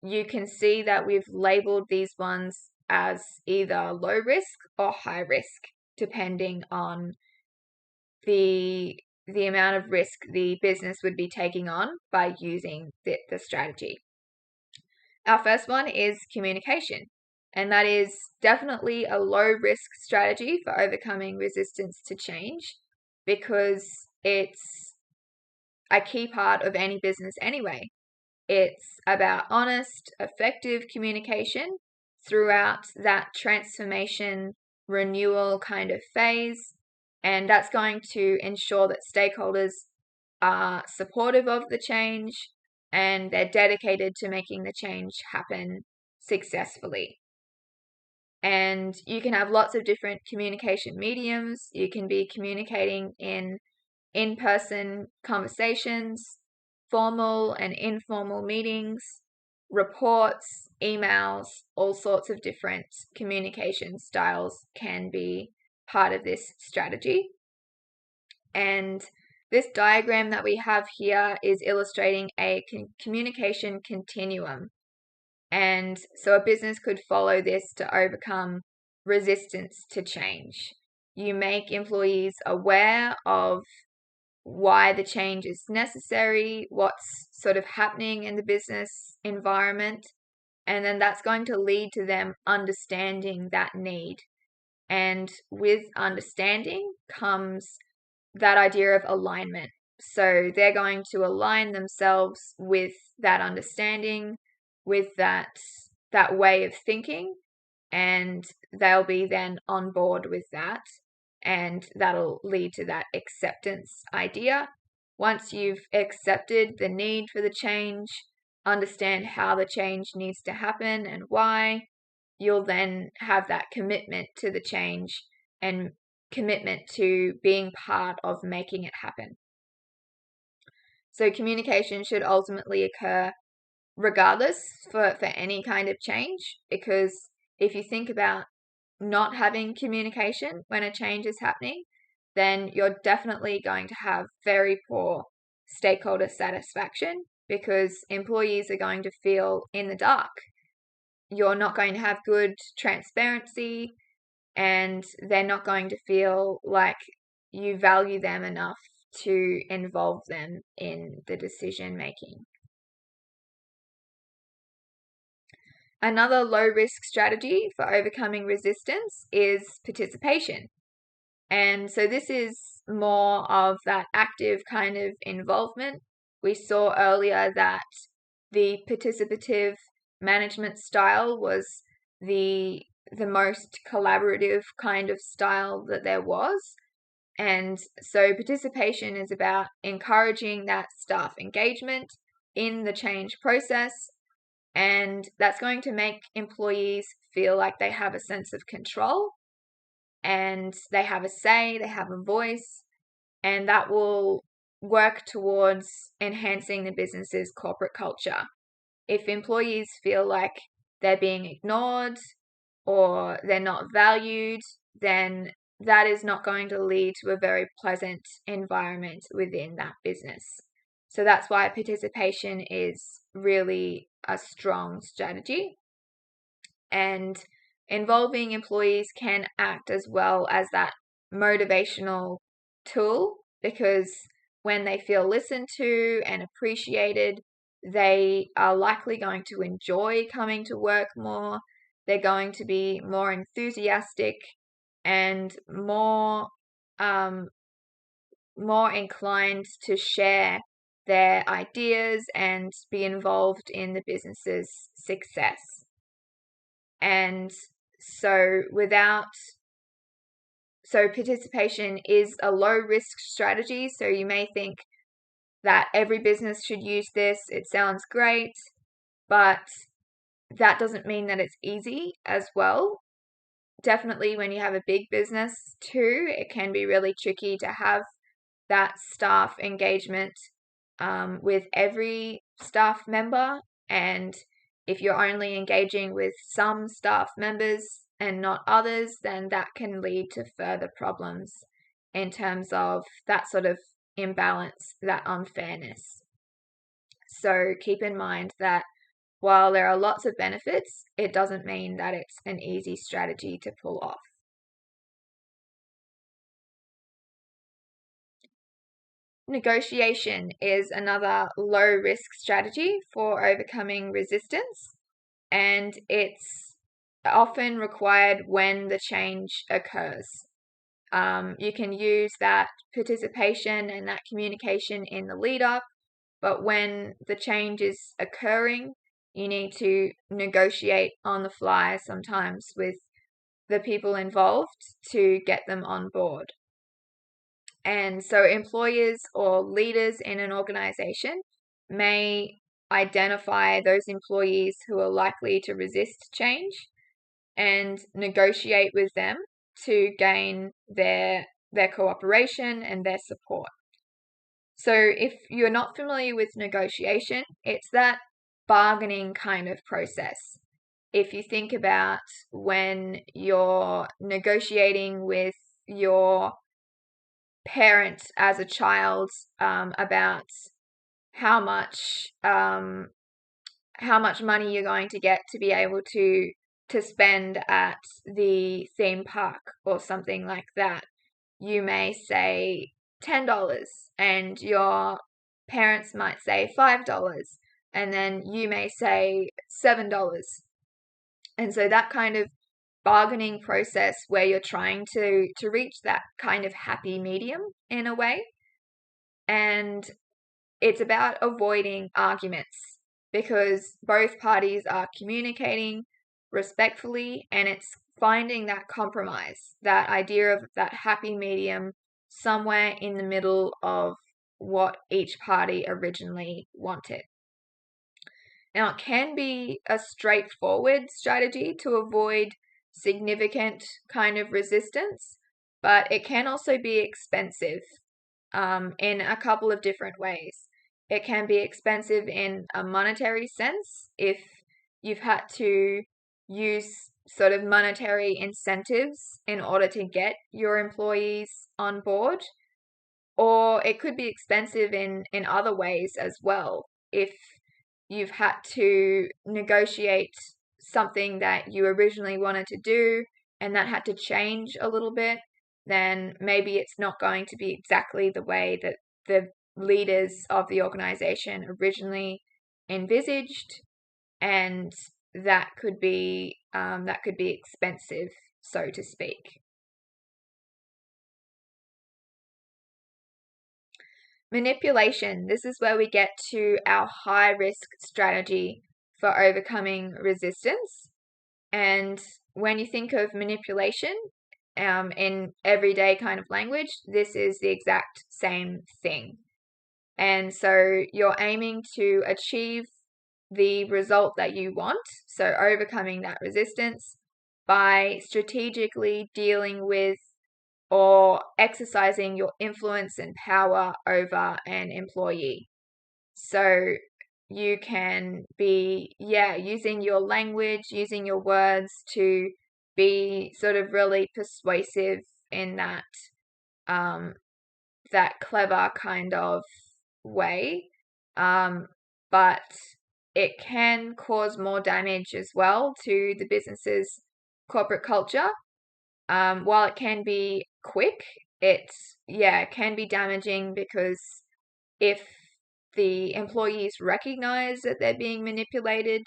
you can see that we've labeled these ones as either low risk or high risk, depending on the amount of risk the business would be taking on by using the strategy. Our first one is communication, and that is definitely a low risk strategy for overcoming resistance to change because it's a key part of any business anyway. It's about honest, effective communication throughout that transformation, renewal kind of phase. And that's going to ensure that stakeholders are supportive of the change and they're dedicated to making the change happen successfully. And you can have lots of different communication mediums. You can be communicating in-person conversations, formal and informal meetings, reports, emails, all sorts of different communication styles can be part of this strategy. And this diagram that we have here is illustrating a communication continuum. And so a business could follow this to overcome resistance to change. You make employees aware of why the change is necessary, what's sort of happening in the business environment, and then that's going to lead to them understanding that need. And with understanding comes that idea of alignment. So they're going to align themselves with that understanding, with that way of thinking, and they'll be then on board with that, and that'll lead to that acceptance idea. Once you've accepted the need for the change, understand how the change needs to happen and why, you'll then have that commitment to the change and commitment to being part of making it happen. So communication should ultimately occur regardless for any kind of change, because if you think about not having communication when a change is happening, then you're definitely going to have very poor stakeholder satisfaction because employees are going to feel in the dark. You're not going to have good transparency, and they're not going to feel like you value them enough to involve them in the decision making. Another low risk strategy for overcoming resistance is participation. And so this is more of that active kind of involvement. We saw earlier that the participative management style was the most collaborative kind of style that there was. And so participation is about encouraging that staff engagement in the change process, and that's going to make employees feel like they have a sense of control and they have a say, they have a voice, and that will work towards enhancing the business's corporate culture. If employees feel like they're being ignored or they're not valued, then that is not going to lead to a very pleasant environment within that business. So that's why participation is really a strong strategy. And involving employees can act as well as that motivational tool, because when they feel listened to and appreciated, they are likely going to enjoy coming to work more. They're going to be more enthusiastic and more inclined to share their ideas and be involved in the business's success. And so participation is a low risk strategy. So you may think that every business should use this. It sounds great, but that doesn't mean that it's easy as well. Definitely when you have a big business too, it can be really tricky to have that staff engagement with every staff member. And if you're only engaging with some staff members and not others, then that can lead to further problems in terms of that sort of imbalance, that unfairness. So keep in mind that while there are lots of benefits, it doesn't mean that it's an easy strategy to pull off. Negotiation is another low risk strategy for overcoming resistance, and it's often required when the change occurs. You can use that participation and that communication in the lead up, but when the change is occurring, you need to negotiate on the fly sometimes with the people involved to get them on board. And so employers or leaders in an organization may identify those employees who are likely to resist change and negotiate with them to gain their cooperation and their support. So if you're not familiar with negotiation, it's that bargaining kind of process. If you think about when you're negotiating with your parent as a child about how much money you're going to get to be able to spend at the theme park or something like that, you may say $10 and your parents might say $5, and then you may say $7. And so that kind of bargaining process where you're trying to reach that kind of happy medium in a way. And it's about avoiding arguments because both parties are communicating respectfully, and it's finding that compromise, that idea of that happy medium somewhere in the middle of what each party originally wanted. Now, it can be a straightforward strategy to avoid significant kind of resistance, but it can also be expensive in a couple of different ways. It can be expensive in a monetary sense if you've had to use sort of monetary incentives in order to get your employees on board, or it could be expensive in other ways as well. If you've had to negotiate something that you originally wanted to do and that had to change a little bit, then maybe it's not going to be exactly the way that the leaders of the organization originally envisaged, and that could be expensive, so to speak. Manipulation. This is where we get to our high risk strategy for overcoming resistance. And when you think of manipulation in everyday kind of language, this is the exact same thing. And so you're aiming to achieve the result that you want, so overcoming that resistance by strategically dealing with or exercising your influence and power over an employee. So you can be, using your language, using your words to be sort of really persuasive in that clever kind of way. But it can cause more damage as well to the business's corporate culture. While it can be quick, it can be damaging, because if the employees recognize that they're being manipulated,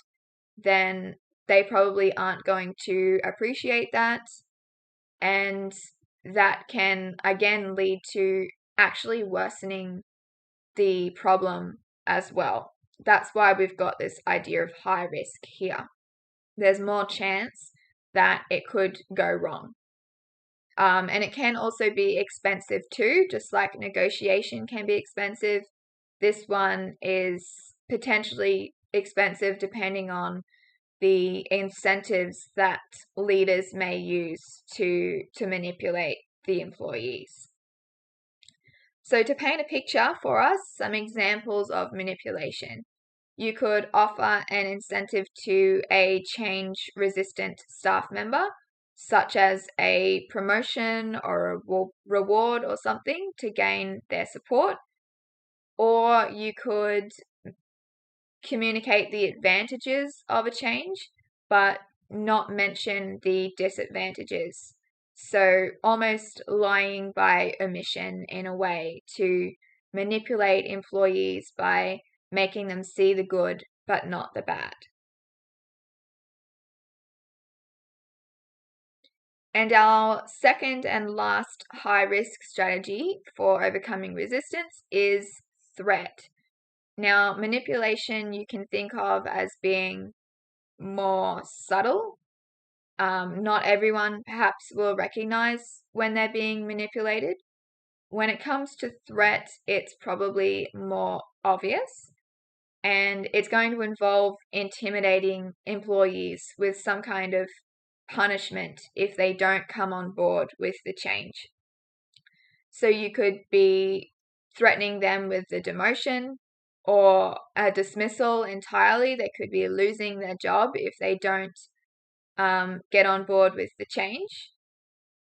then they probably aren't going to appreciate that. And that can again lead to actually worsening the problem as well. That's why we've got this idea of high risk here. There's more chance that it could go wrong. And it can also be expensive too, just like negotiation can be expensive. This one is potentially expensive depending on the incentives that leaders may use to manipulate the employees. So to paint a picture for us, some examples of manipulation. You could offer an incentive to a change-resistant staff member, such as a promotion or a reward or something to gain their support. Or you could communicate the advantages of a change, but not mention the disadvantages. So almost lying by omission in a way to manipulate employees by making them see the good but not the bad. And our second and last high risk strategy for overcoming resistance is threat. Now, manipulation you can think of as being more subtle. Not everyone perhaps will recognize when they're being manipulated. When it comes to threat, it's probably more obvious, and it's going to involve intimidating employees with some kind of punishment if they don't come on board with the change. So you could be threatening them with the demotion or a dismissal entirely. They could be losing their job if they don't get on board with the change.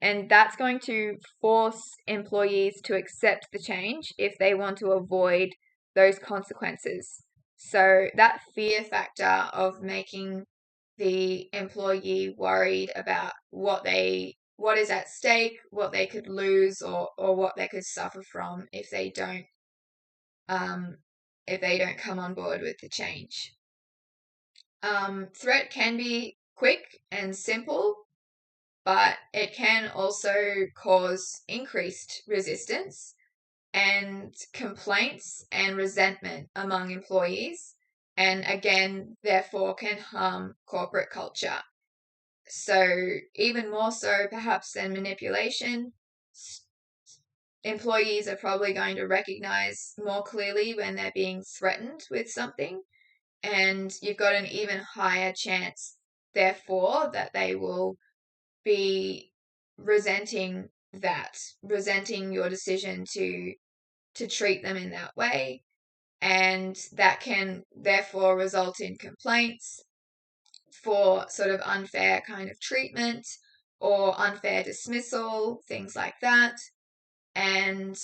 And that's going to force employees to accept the change if they want to avoid those consequences. So that fear factor of making the employee worried about what is at stake, what they could lose, or what they could suffer from if they don't come on board with the change. Threat can be quick and simple, but it can also cause increased resistance and complaints and resentment among employees, and again, therefore, can harm corporate culture. So, even more so, perhaps, than manipulation, employees are probably going to recognize more clearly when they're being threatened with something, and you've got an even higher chance, therefore, that they will be resenting your decision to treat them in that way, and that can therefore result in complaints, for sort of unfair kind of treatment or unfair dismissal, things like that. And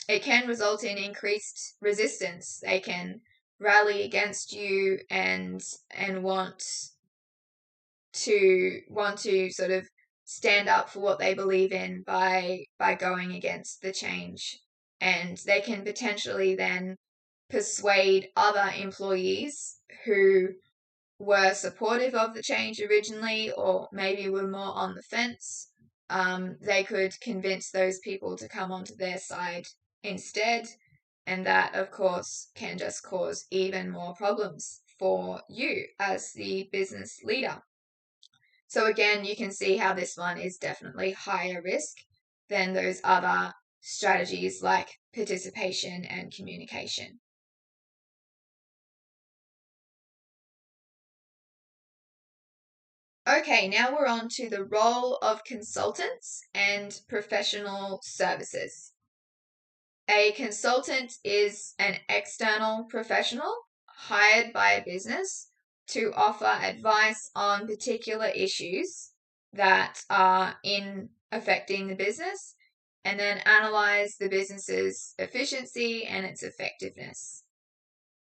it can result in increased resistance. They can rally against you and want to sort of stand up for what they believe in by going against the change. And they can potentially then persuade other employees who were supportive of the change originally, or maybe were more on the fence. They could convince those people to come onto their side instead. And that, of course, can just cause even more problems for you as the business leader. So again, you can see how this one is definitely higher risk than those other strategies like participation and communication. Okay, now we're on to the role of consultants and professional services. A consultant is an external professional hired by a business to offer advice on particular issues that are affecting the business, and then analyze the business's efficiency and its effectiveness.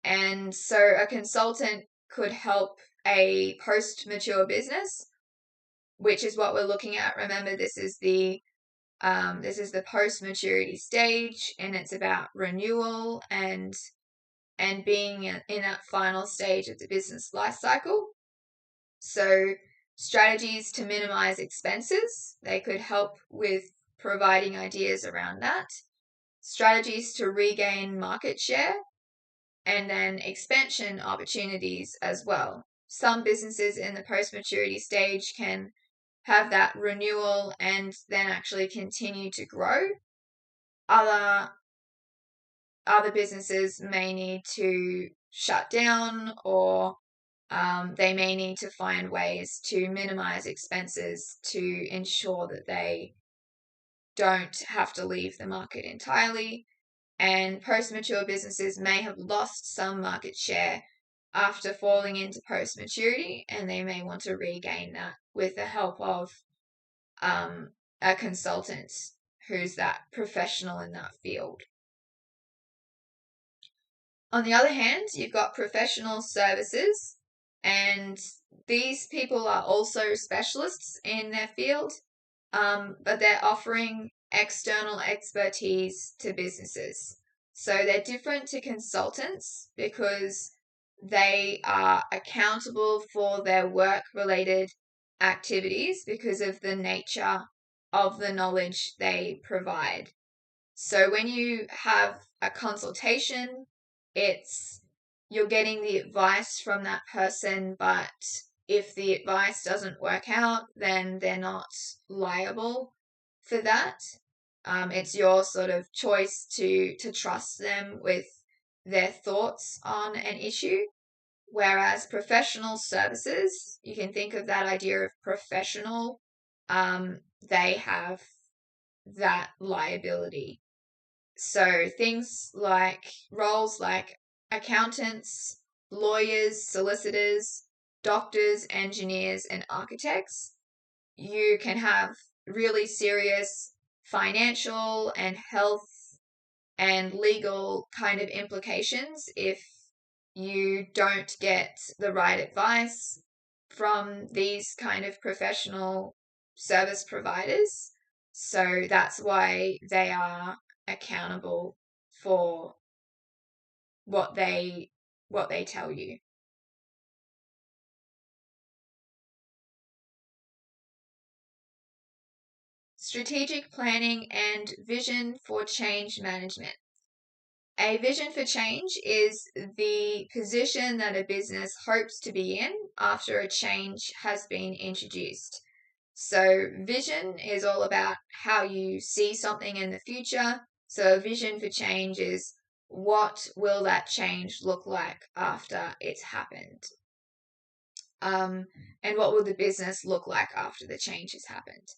And so a consultant could help a post-mature business, which is what we're looking at. Remember, this is the post-maturity stage, and it's about renewal and being in that final stage of the business life cycle. So strategies to minimize expenses, they could help with providing ideas around that. Strategies to regain market share, and then expansion opportunities as well. Some businesses in the post-maturity stage can have that renewal and then actually continue to grow. Other businesses may need to shut down, or they may need to find ways to minimize expenses to ensure that they don't have to leave the market entirely. And post-mature businesses may have lost some market share after falling into post-maturity, and they may want to regain that with the help of a consultant who's that professional in that field. On the other hand, you've got professional services, and these people are also specialists in their field, but they're offering external expertise to businesses. So they're different to consultants because they are accountable for their work-related activities because of the nature of the knowledge they provide. So when you have a consultation, you're getting the advice from that person, but if the advice doesn't work out, then they're not liable for that. It's your sort of choice to trust them with their thoughts on an issue. Whereas professional services, you can think of that idea of professional, they have that liability. So things like roles like accountants, lawyers, solicitors, doctors, engineers, and architects, you can have really serious financial and health and legal kind of implications if you don't get the right advice from these kind of professional service providers. So that's why they are accountable for what they tell you. Strategic planning and vision for change management. A vision for change is the position that a business hopes to be in after a change has been introduced. So vision is all about how you see something in the future. So a vision for change is, what will that change look like after it's happened? And what will the business look like after the change has happened?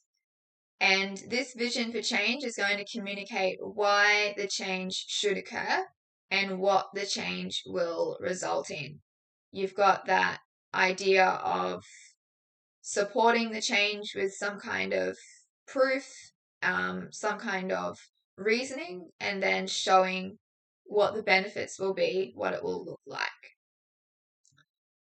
And this vision for change is going to communicate why the change should occur and what the change will result in. You've got that idea of supporting the change with some kind of proof, some kind of reasoning, and then showing what the benefits will be, what it will look like.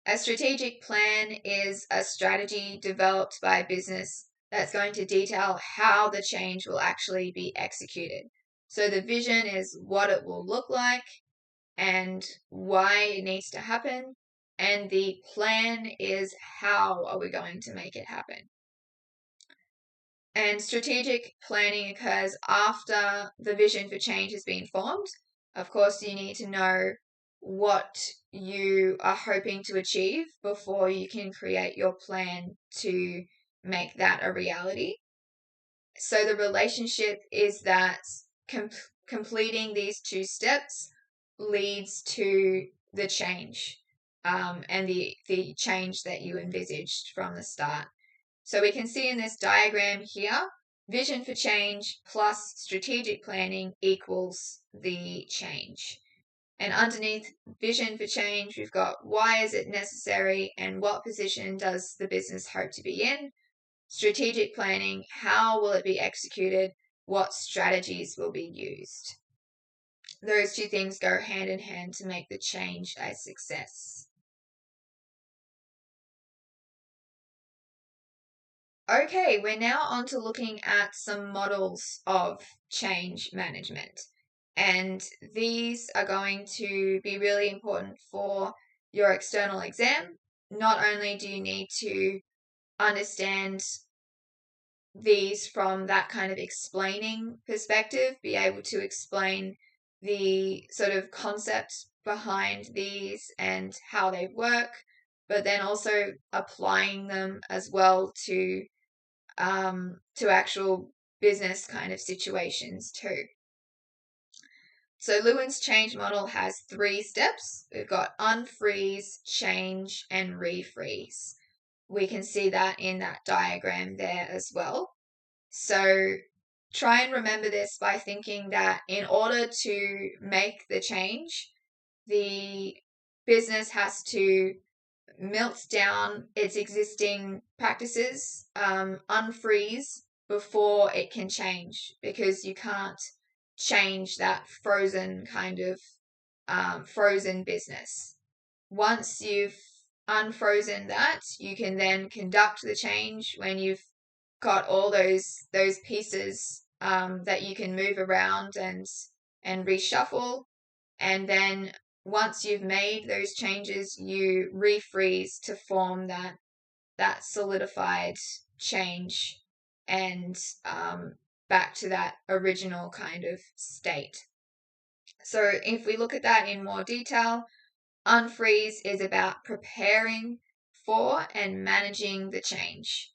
A strategic plan is a strategy developed by a business that's going to detail how the change will actually be executed. So the vision is what it will look like and why it needs to happen. And the plan is how are we going to make it happen. And strategic planning occurs after the vision for change has been formed. Of course, you need to know what you are hoping to achieve before you can create your plan to make that a reality. So the relationship is that completing these two steps leads to the change, and the change that you envisaged from the start. So we can see in this diagram here, vision for change plus strategic planning equals the change. And underneath vision for change, we've got why is it necessary and what position does the business hope to be in? Strategic planning, how will it be executed? What strategies will be used? Those two things go hand in hand to make the change a success. Okay, we're now on to looking at some models of change management. And these are going to be really important for your external exam. Not only do you need to understand these from that kind of explaining perspective, be able to explain the sort of concept behind these and how they work, but then also applying them as well to actual business kind of situations too. So Lewin's change model has 3 steps. We've got unfreeze, change, and refreeze. We can see that in that diagram there as well. So try and remember this by thinking that in order to make the change, the business has to melt down its existing practices, unfreeze before it can change, because you can't change that frozen kind of frozen business. Once you've unfrozen that, you can then conduct the change when you've got all those pieces that you can move around and reshuffle. And then once you've made those changes, you refreeze to form that solidified change and back to that original kind of state. So if we look at that in more detail, unfreeze is about preparing for and managing the change.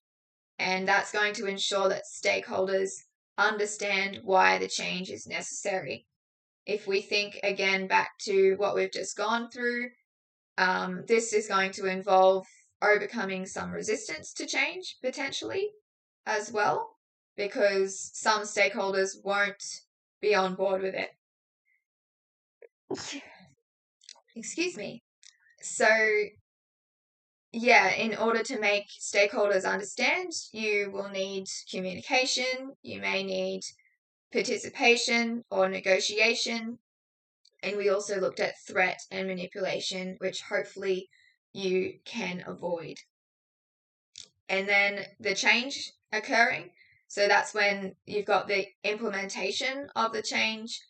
And that's going to ensure that stakeholders understand why the change is necessary. If we think again back to what we've just gone through, this is going to involve overcoming some resistance to change potentially as well, because some stakeholders won't be on board with it. Excuse me. So yeah, in order to make stakeholders understand, you will need communication, you may need participation or negotiation, and we also looked at threat and manipulation, which hopefully you can avoid. And then the change occurring, so that's when you've got the implementation of the change,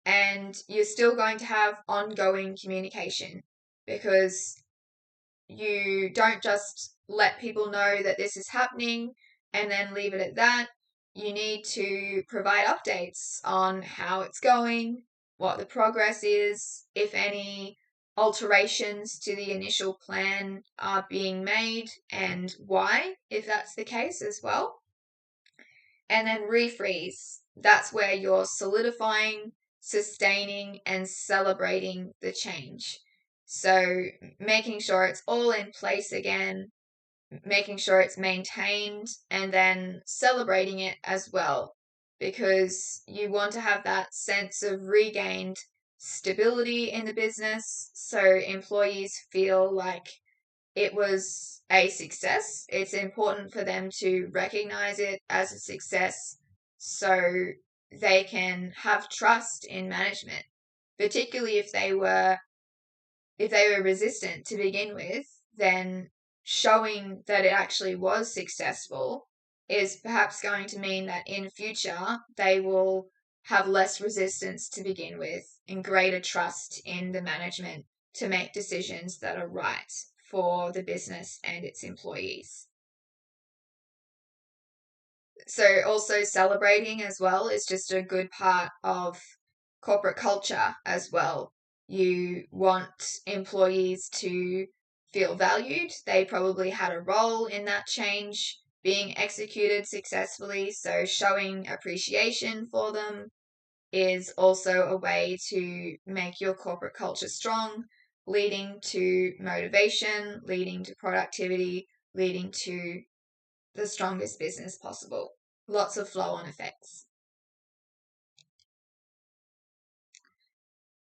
and you're still going to have ongoing communication, because you don't just let people know that this is happening and then leave it at that. You need to provide updates on how it's going, what the progress is, if any alterations to the initial plan are being made, and why, if that's the case as well. And then refreeze, that's where you're solidifying, sustaining, and celebrating the change. So making sure it's all in place again, making sure it's maintained, and then celebrating it as well, because you want to have that sense of regained stability in the business, so employees feel like it was a success. It's important for them to recognize it as a success so they can have trust in management, particularly if they were resistant to begin with. Then showing that it actually was successful is perhaps going to mean that in future they will have less resistance to begin with and greater trust in the management to make decisions that are right for the business and its employees. So also celebrating as well is just a good part of corporate culture as well. You want employees to feel valued. They probably had a role in that change being executed successfully. So showing appreciation for them is also a way to make your corporate culture strong, leading to motivation, leading to productivity, leading to the strongest business possible. Lots of flow on effects.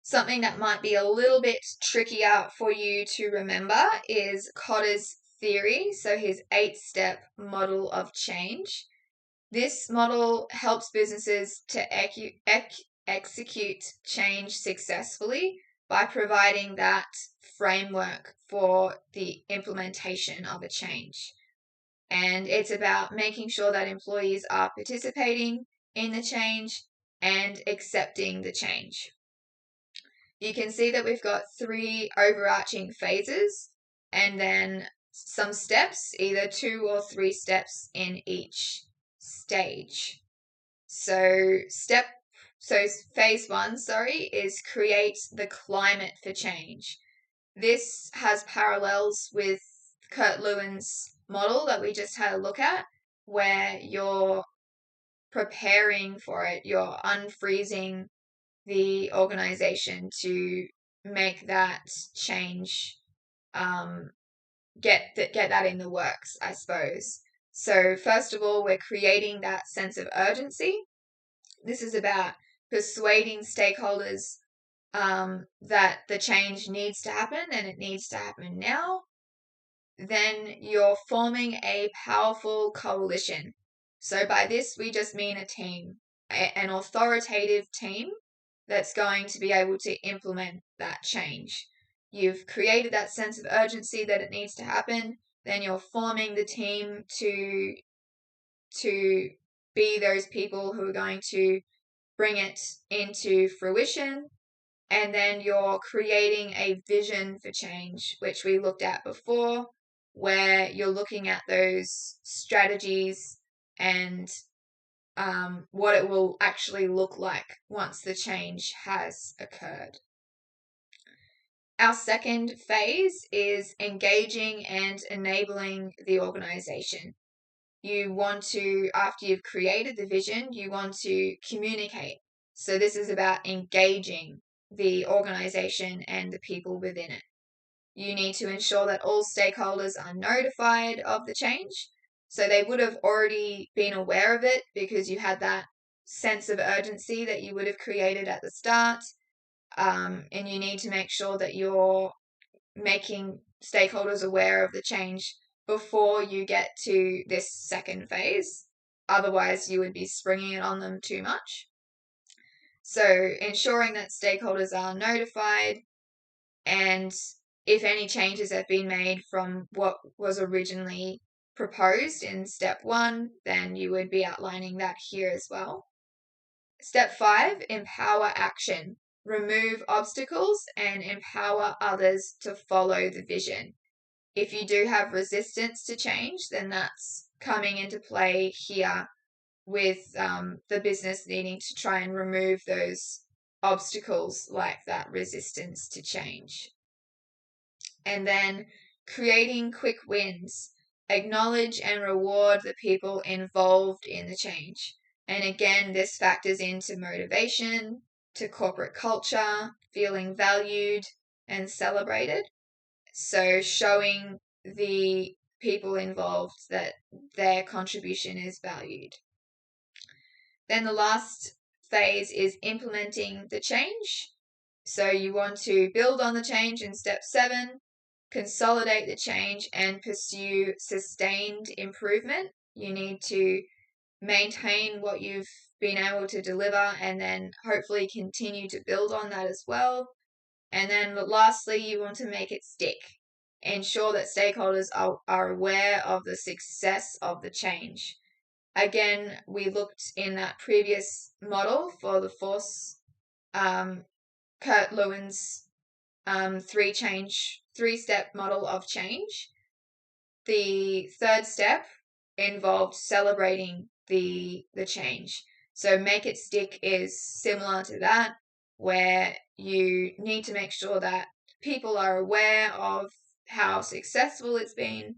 Something that might be a little bit trickier for you to remember is Kotter's theory, so his 8-step model of change. This model helps businesses to execute change successfully by providing that framework for the implementation of a change. And it's about making sure that employees are participating in the change and accepting the change. You can see that we've got 3 overarching phases and then some steps, either 2 or 3 steps in each stage. So phase 1, is create the climate for change. This has parallels with Kurt Lewin's model that we just had a look at, where you're preparing for it, you're unfreezing the organization to make that change, get that in the works, I suppose. So first of all, we're creating that sense of urgency. This is about persuading stakeholders that the change needs to happen and it needs to happen now. Then you're forming a powerful coalition. So by this, we just mean a team, an authoritative team that's going to be able to implement that change. You've created that sense of urgency that it needs to happen. Then you're forming the team to be those people who are going to bring it into fruition. And then you're creating a vision for change, which we looked at before, where you're looking at those strategies and what it will actually look like once the change has occurred. Our second phase is engaging and enabling the organization. You want to, after you've created the vision, you want to communicate. So this is about engaging the organization and the people within it. You need to ensure that all stakeholders are notified of the change. So they would have already been aware of it because you had that sense of urgency that you would have created at the start. And you need to make sure that you're making stakeholders aware of the change before you get to this second phase. Otherwise, you would be springing it on them too much. So ensuring that stakeholders are notified, and if any changes have been made from what was originally proposed in step 1, then you would be outlining that here as well. Step 5, empower action. Remove obstacles and empower others to follow the vision. If you do have resistance to change, then that's coming into play here with the business needing to try and remove those obstacles like that resistance to change. And then creating quick wins. Acknowledge and reward the people involved in the change. And again, this factors into motivation, to corporate culture, feeling valued and celebrated. So showing the people involved that their contribution is valued. Then the last phase is implementing the change. So you want to build on the change in step 7, consolidate the change, and pursue sustained improvement. You need to maintain what you've been able to deliver and then hopefully continue to build on that as well. And then lastly, you want to make it stick. Ensure that stakeholders are aware of the success of the change. Again, we looked in that previous model for the force, Kurt Lewin's three-step model of change. The third step involved celebrating the change. So make it stick is similar to that, where you need to make sure that people are aware of how successful it's been.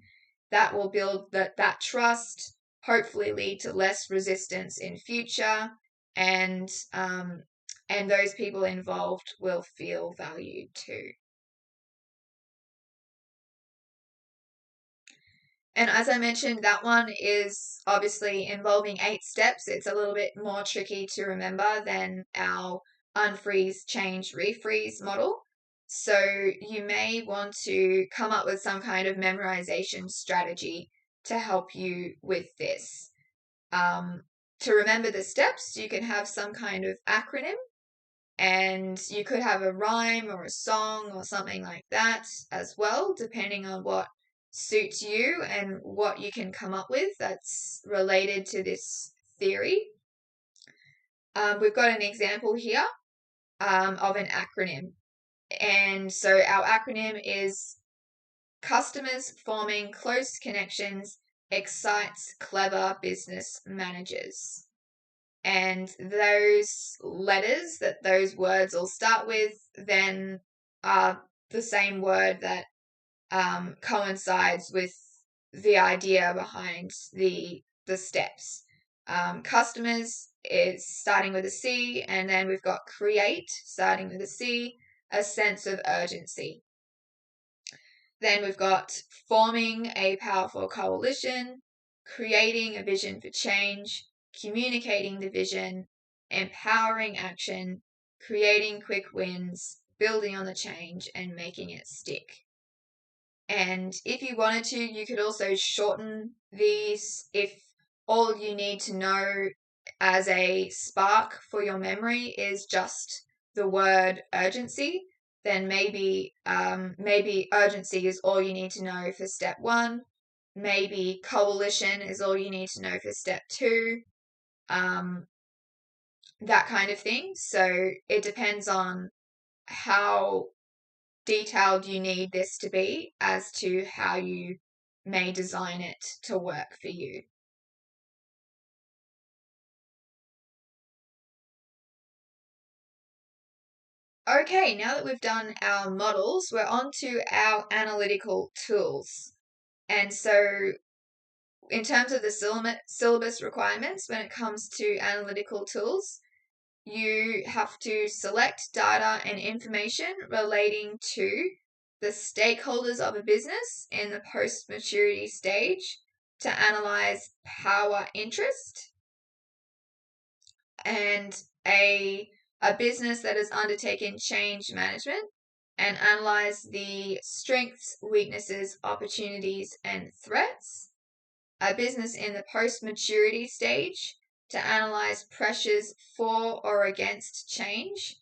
That will build that trust, hopefully lead to less resistance in future, and those people involved will feel valued too. And as I mentioned, that one is obviously involving 8 steps. It's a little bit more tricky to remember than our unfreeze, change, refreeze model. So you may want to come up with some kind of memorization strategy to help you with this. To remember the steps, you can have some kind of acronym, and you could have a rhyme or a song or something like that as well, depending on what suits you and what you can come up with that's related to this theory. We've got an example here of an acronym. And so our acronym is Customers Forming Close Connections Excites Clever Business Managers. And those letters that those words all start with then are the same word that coincides with the idea behind the steps. Customers is starting with a C, and then we've got create starting with a C, a sense of urgency. Then we've got forming a powerful coalition, creating a vision for change, communicating the vision, empowering action, creating quick wins, building on the change, and making it stick. And if you wanted to, you could also shorten these. If all you need to know as a spark for your memory is just the word urgency, then maybe urgency is all you need to know for step 1. Maybe coalition is all you need to know for step 2. That kind of thing. So it depends on how detailed you need this to be as to how you may design it to work for you. Okay, now that we've done our models, we're on to our analytical tools. And so in terms of the syllabus requirements, when it comes to analytical tools, you have to select data and information relating to the stakeholders of a business in the post-maturity stage to analyze power interest, and a business that has undertaken change management and analyze the strengths, weaknesses, opportunities, and threats. A business in the post-maturity stage to analyze pressures for or against change.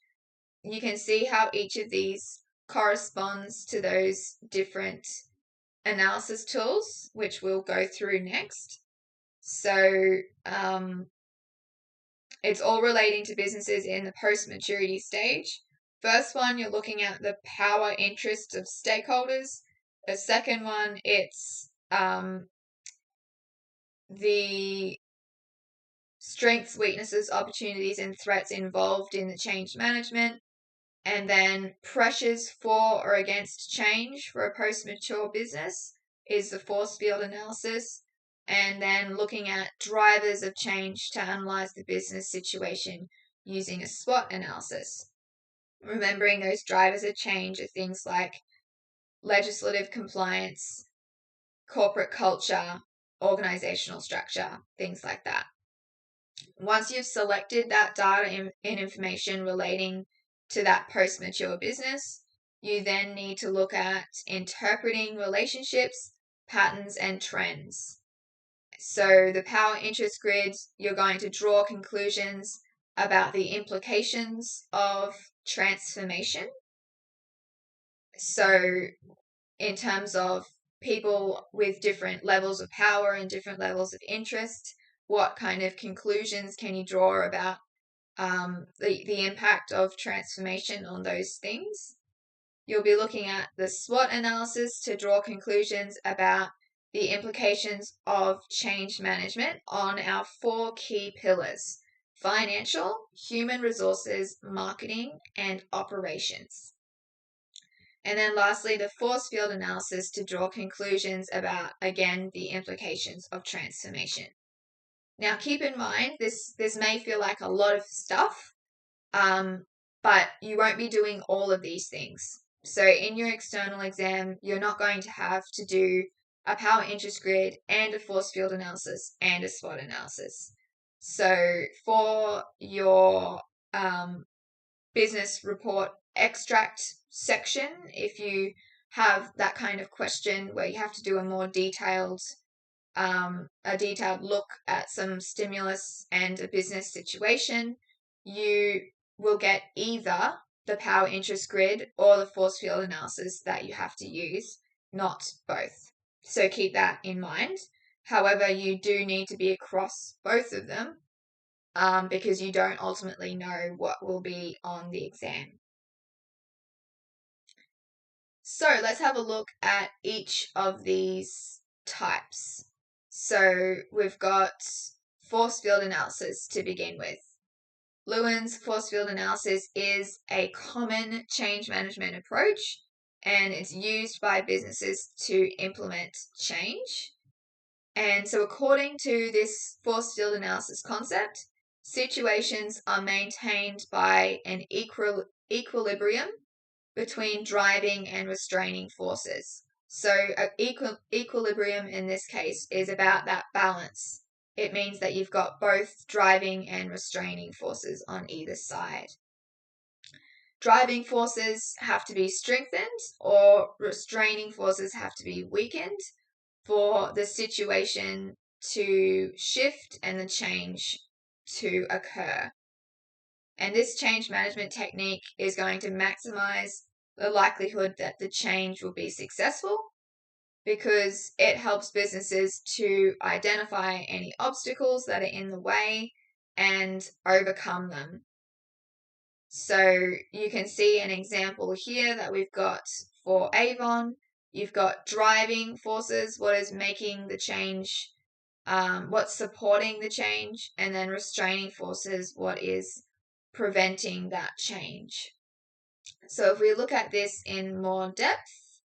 You can see how each of these corresponds to those different analysis tools, which we'll go through next. So it's all relating to businesses in the post-maturity stage. First one, you're looking at the power interests of stakeholders. The second one, it's the strengths, weaknesses, opportunities, and threats involved in the change management. And then pressures for or against change for a post-mature business is the force field analysis. And then looking at drivers of change to analyze the business situation using a SWOT analysis. Remembering those drivers of change are things like legislative compliance, corporate culture, organizational structure, things like that. Once you've selected that data and information relating to that post-mature business, you then need to look at interpreting relationships, patterns, and trends. So the power interest grid, you're going to draw conclusions about the implications of transformation. So in terms of people with different levels of power and different levels of interest, what kind of conclusions can you draw about the impact of transformation on those things? You'll be looking at the SWOT analysis to draw conclusions about the implications of change management on our 4 key pillars: financial, human resources, marketing, and operations. And then lastly, the force field analysis to draw conclusions about, again, the implications of transformation. Now, keep in mind, this may feel like a lot of stuff, but you won't be doing all of these things. So in your external exam, you're not going to have to do a power interest grid and a force field analysis and a SWOT analysis. So for your business report extract section, if you have that kind of question where you have to do a more detailed look at some stimulus and a business situation, you will get either the power interest grid or the force field analysis that you have to use, not both. So keep that in mind. However, you do need to be across both of them because you don't ultimately know what will be on the exam. So let's have a look at each of these types. So we've got force field analysis to begin with. Lewin's force field analysis is a common change management approach, and it's used by businesses to implement change. And so according to this force field analysis concept, situations are maintained by an equilibrium between driving and restraining forces. So equilibrium in this case is about that balance. It means that you've got both driving and restraining forces on either side. Driving forces have to be strengthened or restraining forces have to be weakened for the situation to shift and the change to occur. And this change management technique is going to maximize the likelihood that the change will be successful because it helps businesses to identify any obstacles that are in the way and overcome them. So you can see an example here that we've got for Avon. You've got driving forces, what is making the change, what's supporting the change, and then restraining forces, what is preventing that change. So if we look at this in more depth,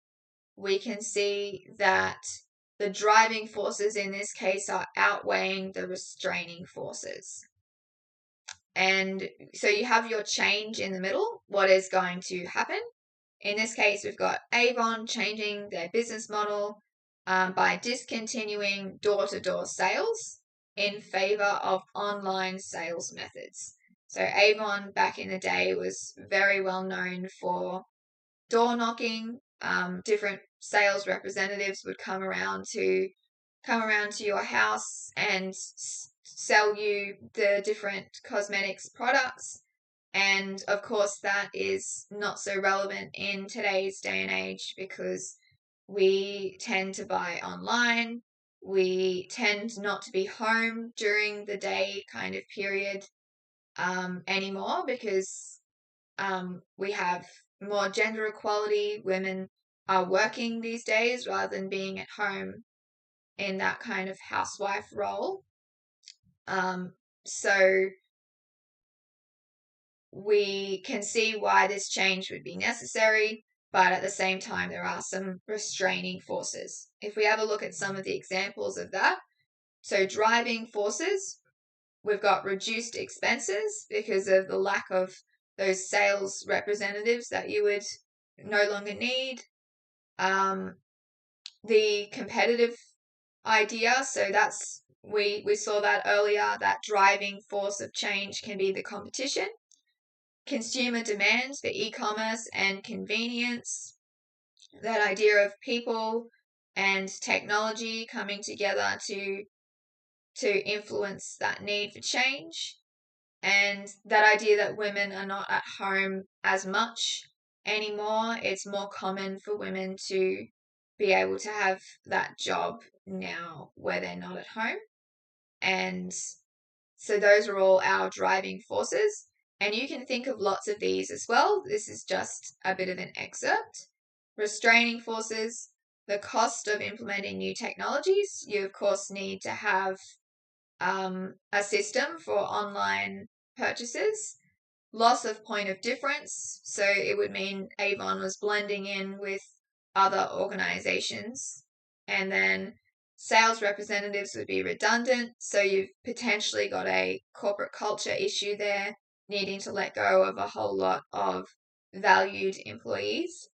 we can see that the driving forces in this case are outweighing the restraining forces. And so you have your change in the middle, what is going to happen. In this case, we've got Avon changing their business model by discontinuing door-to-door sales in favor of online sales methods. So Avon back in the day was very well known for door knocking. Different sales representatives would come around to your house and sell you the different cosmetics products. And of course, that is not so relevant in today's day and age because we tend to buy online. We tend not to be home during the day kind of period anymore because we have more gender equality. Women are working these days rather than being at home in that kind of housewife role. So we can see why this change would be necessary, but at the same time, there are some restraining forces. If we have a look at some of the examples of that, so driving forces, we've got reduced expenses because of the lack of those sales representatives that you would no longer need. The competitive idea, so that's we saw that earlier, that driving force of change can be the competition. consumer demand for e-commerce and convenience, that idea of people and technology coming together to influence that need for change, and that idea that women are not at home as much anymore. It's more common for women to be able to have that job now where they're not at home. And so those are all our driving forces. And you can think of lots of these as well. This is just a bit of an excerpt. Restraining forces, the cost of implementing new technologies. You, of course, need to have a system for online purchases. Loss of point of difference. So it would mean Avon was blending in with other organizations. And then sales representatives would be redundant. So you've potentially got a corporate culture issue there, needing to let go of a whole lot of valued employees.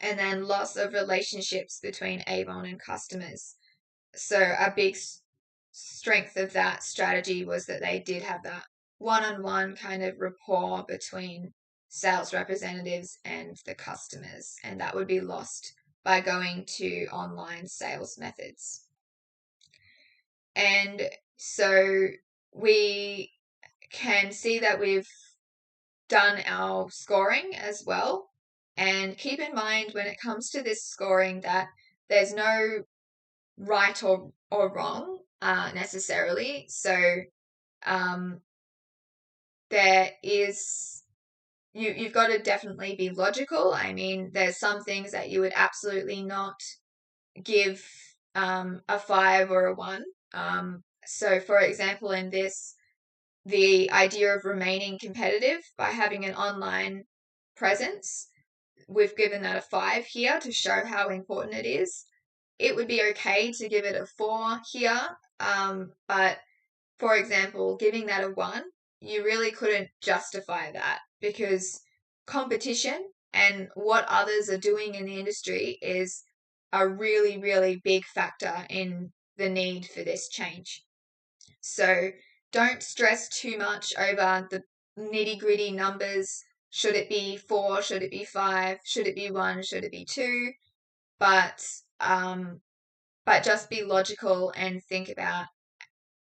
And then loss of relationships between Avon and customers. So a big strength of that strategy was that they did have that one-on-one kind of rapport between sales representatives and the customers, and that would be lost by going to online sales methods. And so we can see that we've done our scoring as well. And keep in mind when it comes to this scoring that there's no right or wrong necessarily. So there is, you've got to definitely be logical. I mean, there's some things that you would absolutely not give a 5 or a 1. So for example, in this, the idea of remaining competitive by having an online presence, we've given that a 5 here to show how important it is. It would be okay to give it a 4 here, but for example, giving that a 1, you really couldn't justify that because competition and what others are doing in the industry is a really, really big factor in the need for this change. So don't stress too much over the nitty-gritty numbers. Should it be 4? Should it be 5? Should it be 1? Should it be 2? But just be logical and think about,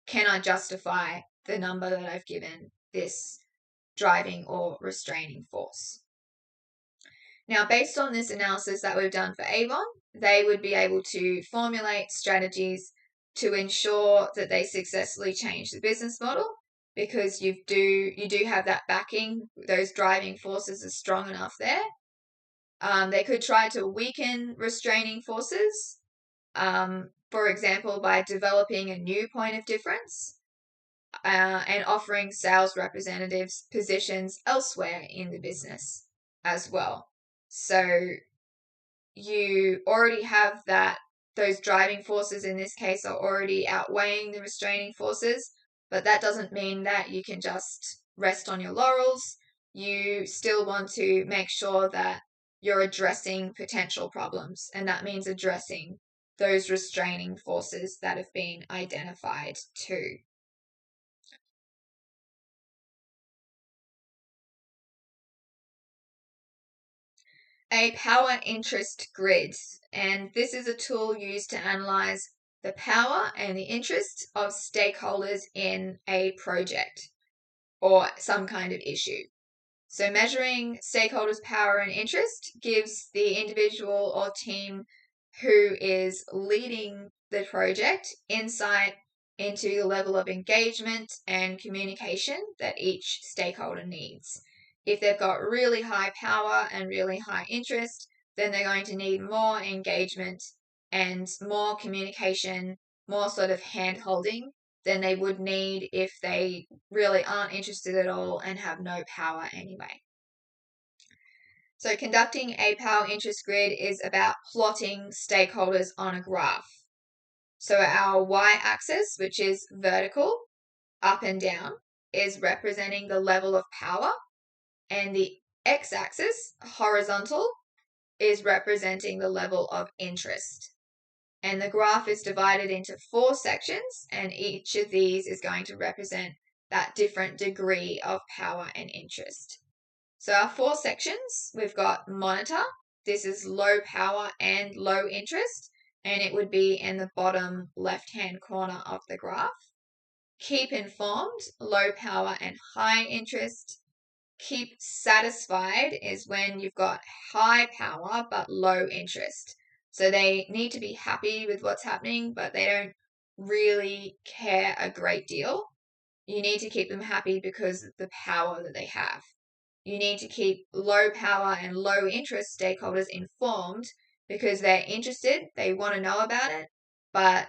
can I justify the number that I've given this driving or restraining force? Now, based on this analysis that we've done for Avon, they would be able to formulate strategies to ensure that they successfully change the business model, because you do have that backing. Those driving forces are strong enough there. They could try to weaken restraining forces, for example, by developing a new point of difference and offering sales representatives positions elsewhere in the business as well. So you already have that, those driving forces in this case are already outweighing the restraining forces, but that doesn't mean that you can just rest on your laurels. You still want to make sure that you're addressing potential problems, and that means addressing those restraining forces that have been identified too. A power interest grid, and this is a tool used to analyze the power and the interests of stakeholders in a project or some kind of issue. So measuring stakeholders' power and interest gives the individual or team who is leading the project insight into the level of engagement and communication that each stakeholder needs. If they've got really high power and really high interest, then they're going to need more engagement and more communication, more sort of hand-holding than they would need if they really aren't interested at all and have no power anyway. So conducting a power interest grid is about plotting stakeholders on a graph. So our y-axis, which is vertical, up and down, is representing the level of power, and the x-axis, horizontal, is representing the level of interest. And the graph is divided into 4 sections, and each of these is going to represent that different degree of power and interest. So our 4 sections, we've got monitor. This is low power and low interest, and it would be in the bottom left-hand corner of the graph. Keep informed, low power and high interest. Keep satisfied is when you've got high power but low interest. So they need to be happy with what's happening, but they don't really care a great deal. You need to keep them happy because of the power that they have. You need to keep low power and low interest stakeholders informed because they're interested, they want to know about it, but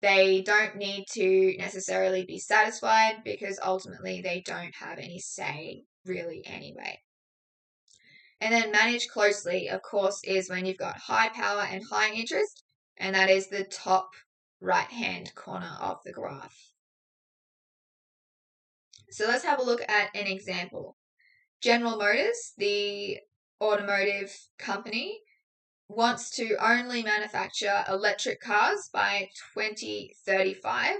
they don't need to necessarily be satisfied because ultimately they don't have any say really anyway. And then manage closely, of course, is when you've got high power and high interest, and that is the top right-hand corner of the graph. So let's have a look at an example. General Motors, the automotive company, wants to only manufacture electric cars by 2035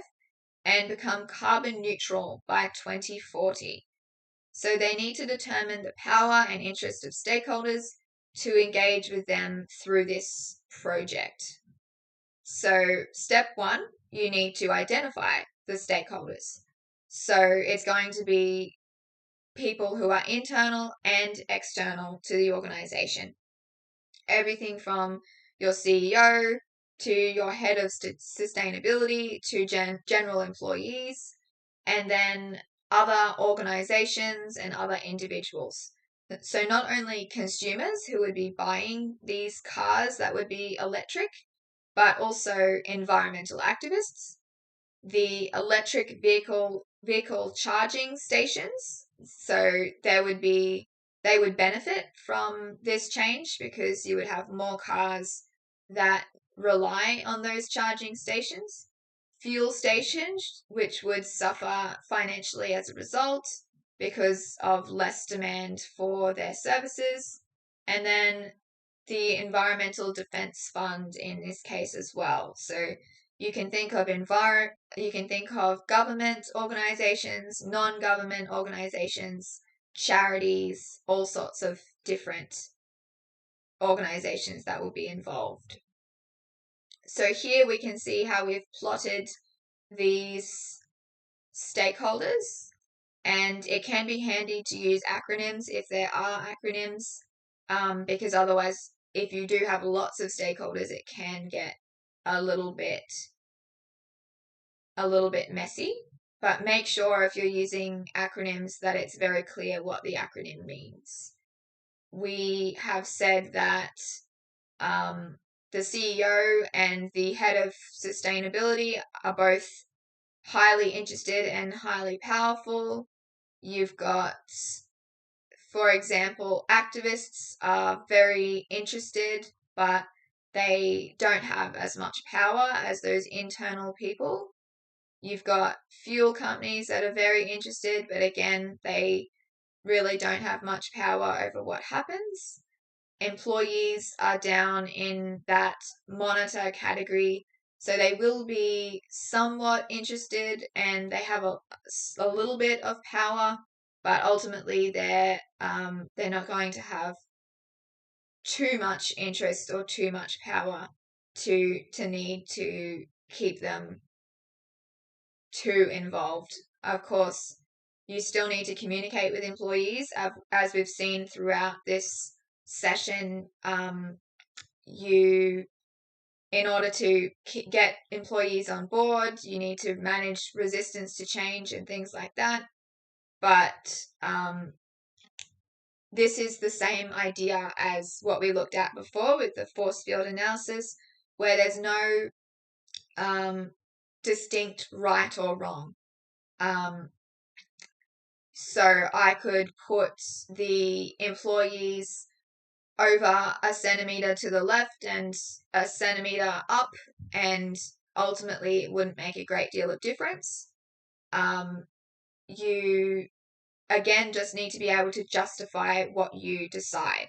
and become carbon neutral by 2040. So they need to determine the power and interest of stakeholders to engage with them through this project. So step 1, you need to identify the stakeholders. So it's going to be people who are internal and external to the organization. Everything from your CEO to your head of sustainability to general employees, and then other organizations and other individuals. So not only consumers who would be buying these cars that would be electric, but also environmental activists, the electric vehicle charging stations. So they would benefit from this change because you would have more cars that rely on those charging stations. Fuel stations, which would suffer financially as a result because of less demand for their services. And then the Environmental Defense Fund in this case as well. So you can think of government organizations, non-government organizations, charities, all sorts of different organizations that will be involved. So here we can see how we've plotted these stakeholders, and it can be handy to use acronyms if there are acronyms, because otherwise, if you do have lots of stakeholders, it can get a little bit messy. But make sure if you're using acronyms that it's very clear what the acronym means. We have said that the CEO and the head of sustainability are both highly interested and highly powerful. You've got, for example, activists are very interested, but they don't have as much power as those internal people. You've got fuel companies that are very interested, but again, they really don't have much power over what happens. Employees are down in that monitor category, so they will be somewhat interested and they have a little bit of power, but ultimately they're not going to have too much interest or too much power to need to keep them too involved. Of course, you still need to communicate with employees, as we've seen throughout this session. In order to get employees on board, you need to manage resistance to change and things like that. But this is the same idea as what we looked at before with the force field analysis, where there's no distinct right or wrong. So I could put the employees over a centimeter to the left and a centimeter up, and ultimately it wouldn't make a great deal of difference. You, again, just need to be able to justify what you decide.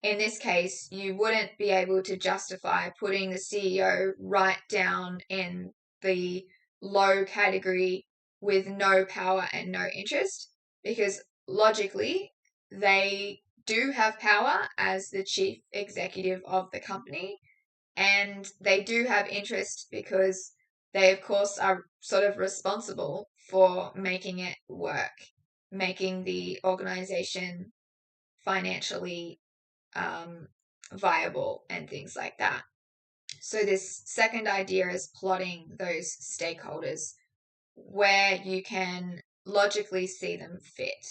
In this case, you wouldn't be able to justify putting the CEO right down in the low category with no power and no interest, because logically they do have power as the chief executive of the company, and they do have interest because they, of course, are sort of responsible for making it work, making the organization financially viable and things like that. So this second idea is plotting those stakeholders where you can logically see them fit.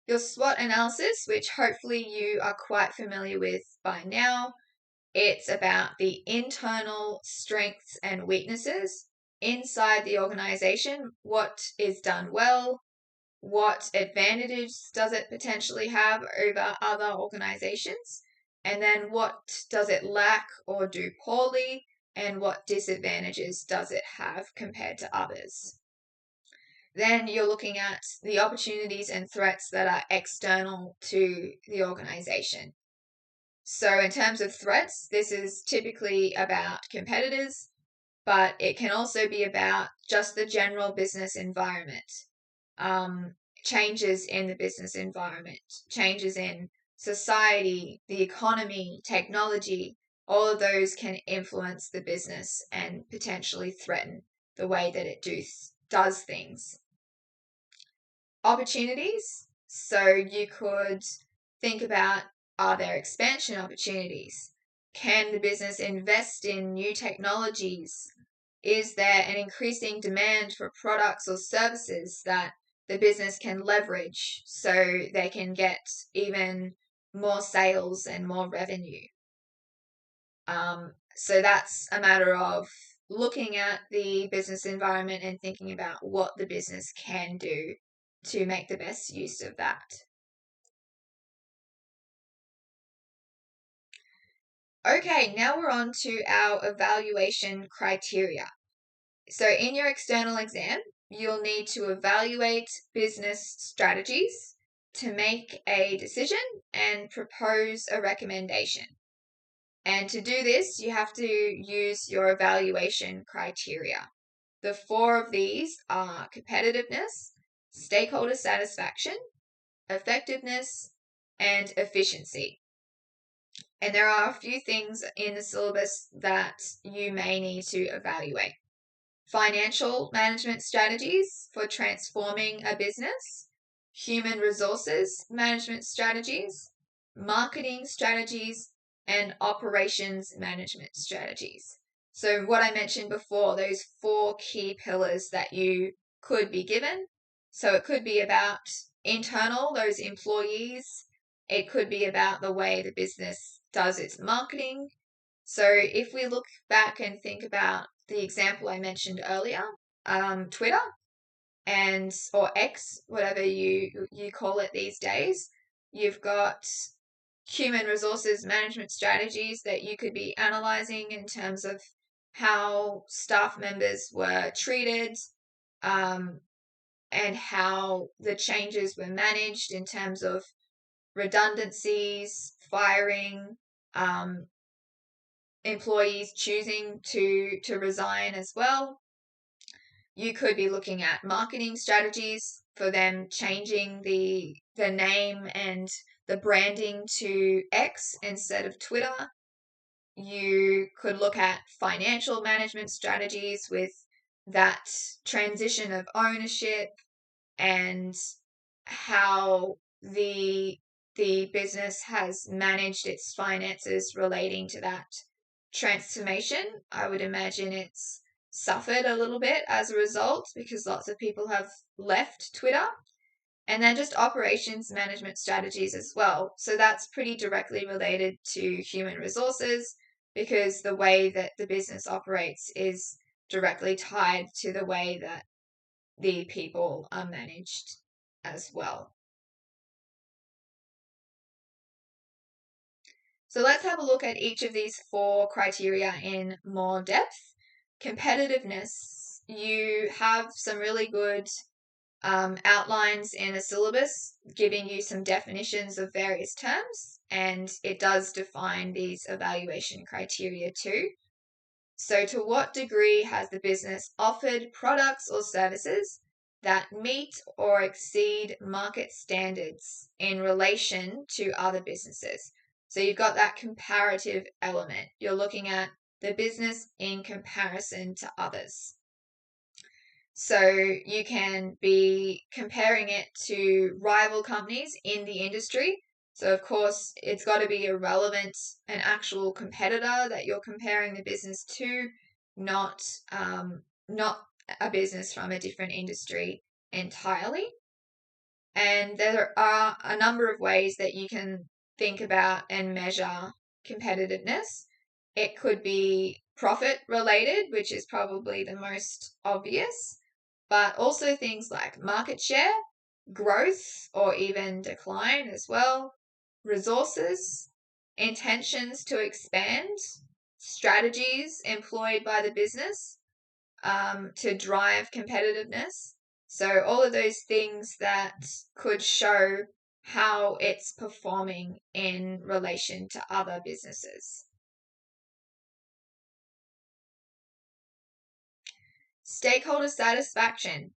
Your SWOT analysis, which hopefully you are quite familiar with by now, it's about the internal strengths and weaknesses inside the organization. What is done well? What advantages does it potentially have over other organizations? And then what does it lack or do poorly? And what disadvantages does it have compared to others? Then you're looking at the opportunities and threats that are external to the organization. So in terms of threats, this is typically about competitors, but it can also be about just the general business environment, changes in the business environment, changes in society, the economy, technology. All of those can influence the business and potentially threaten the way that it does things. Opportunities. So you could think about, are there expansion opportunities? Can the business invest in new technologies? Is there an increasing demand for products or services that the business can leverage so they can get even more sales and more revenue? So that's a matter of looking at the business environment and thinking about what the business can do to make the best use of that. Okay, now we're on to our evaluation criteria. So in your external exam, you'll need to evaluate business strategies to make a decision and propose a recommendation. And to do this, you have to use your evaluation criteria. The 4 of these are competitiveness, stakeholder satisfaction, effectiveness, and efficiency. And there are a few things in the syllabus that you may need to evaluate. Financial management strategies for transforming a business, human resources management strategies, marketing strategies, and operations management strategies. So what I mentioned before, those 4 key pillars that you could be given. So it could be about internal, those employees. It could be about the way the business does its marketing. So if we look back and think about the example I mentioned earlier, Twitter or X, whatever you call it these days, you've got human resources management strategies that you could be analyzing in terms of how staff members were treated, and how the changes were managed in terms of redundancies, firing, employees choosing to resign as well. You could be looking at marketing strategies for them changing the name and the branding to X instead of Twitter. You could look at financial management strategies with that transition of ownership and how the business has managed its finances relating to that transformation. I would imagine it's suffered a little bit as a result because lots of people have left Twitter. And then just operations management strategies as well. So that's pretty directly related to human resources because the way that the business operates is directly tied to the way that the people are managed as well. So let's have a look at each of these 4 criteria in more depth. Competitiveness, you have some really good outlines in the syllabus giving you some definitions of various terms, and it does define these evaluation criteria too. So, to what degree has the business offered products or services that meet or exceed market standards in relation to other businesses? So, you've got that comparative element. You're looking at the business in comparison to others. So you can be comparing it to rival companies in the industry. So of course, it's got to be a relevant, an actual competitor that you're comparing the business to, not not a business from a different industry entirely. And there are a number of ways that you can think about and measure competitiveness. It could be profit related, which is probably the most obvious, but also things like market share, growth, or even decline as well, resources, intentions to expand, strategies employed by the business to drive competitiveness. So, all of those things that could show how it's performing in relation to other businesses. Stakeholder satisfaction.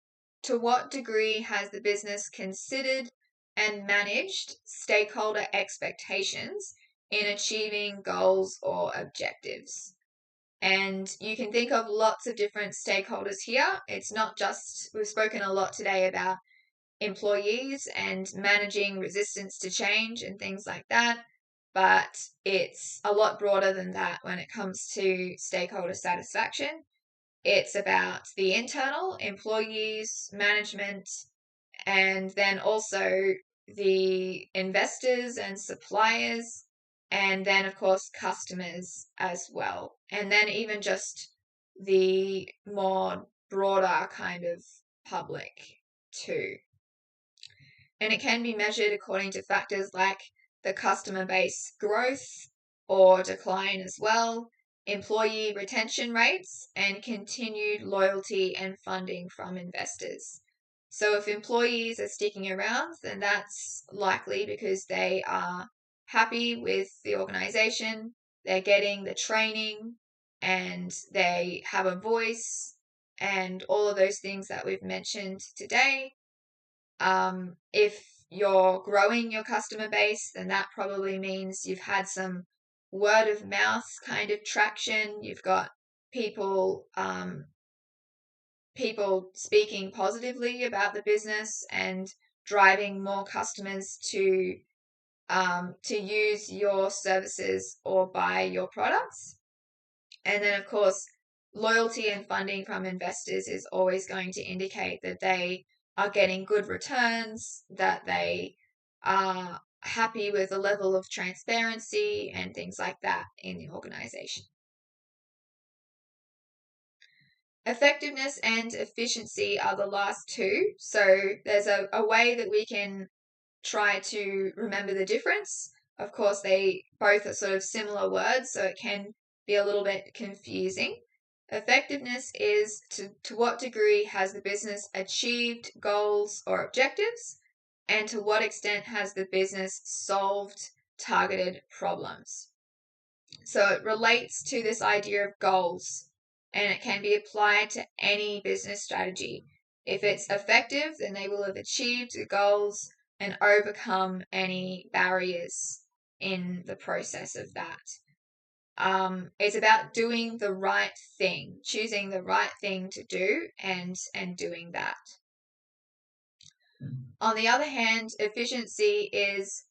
To what degree has the business considered and managed stakeholder expectations in achieving goals or objectives? And you can think of lots of different stakeholders here. It's not just, we've spoken a lot today about employees and managing resistance to change and things like that, but it's a lot broader than that when it comes to stakeholder satisfaction. It's about the internal employees, management, and then also the investors and suppliers, and then, of course, customers as well. And then even just the more broader kind of public too. And it can be measured according to factors like the customer base growth or decline as well, employee retention rates, and continued loyalty and funding from investors. So if employees are sticking around, then that's likely because they are happy with the organization, they're getting the training, and they have a voice, and all of those things that we've mentioned today. If you're growing your customer base, then that probably means you've had some word of mouth kind of traction. You've got people people speaking positively about the business and driving more customers to use your services or buy your products. And then, of course, loyalty and funding from investors is always going to indicate that they are getting good returns, that they are happy with the level of transparency and things like that in the organization. Effectiveness and efficiency are the last two. So there's a way that we can try to remember the difference. Of course, they both are sort of similar words, so it can be a little bit confusing. Effectiveness is to what degree has the business achieved goals or objectives, and to what extent has the business solved targeted problems. So it relates to this idea of goals, and it can be applied to any business strategy. If it's effective, then they will have achieved the goals and overcome any barriers in the process of that. It's about doing the right thing, choosing the right thing to do and doing that. On the other hand, efficiency is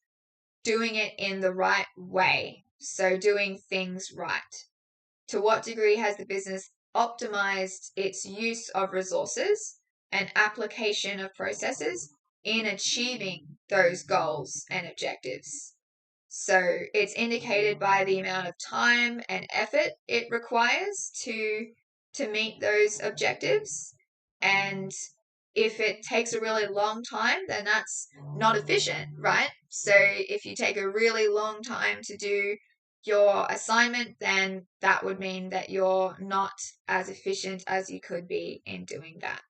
doing it in the right way, so doing things right. To what degree has the business optimized its use of resources and application of processes in achieving those goals and objectives? So it's indicated by the amount of time and effort it requires to meet those objectives. And if it takes a really long time, then that's not efficient, right? So if you take a really long time to do your assignment, then that would mean that you're not as efficient as you could be in doing that.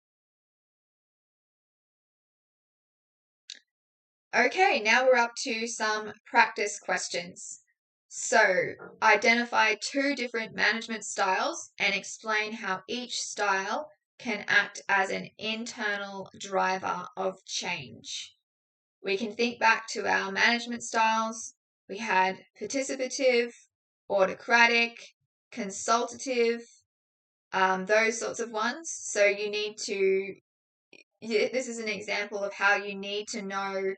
Okay, now we're up to some practice questions. So identify 2 different management styles and explain how each style can act as an internal driver of change. We can think back to our management styles. We had participative, autocratic, consultative, those sorts of ones. So you need to, this is an example of how you need to know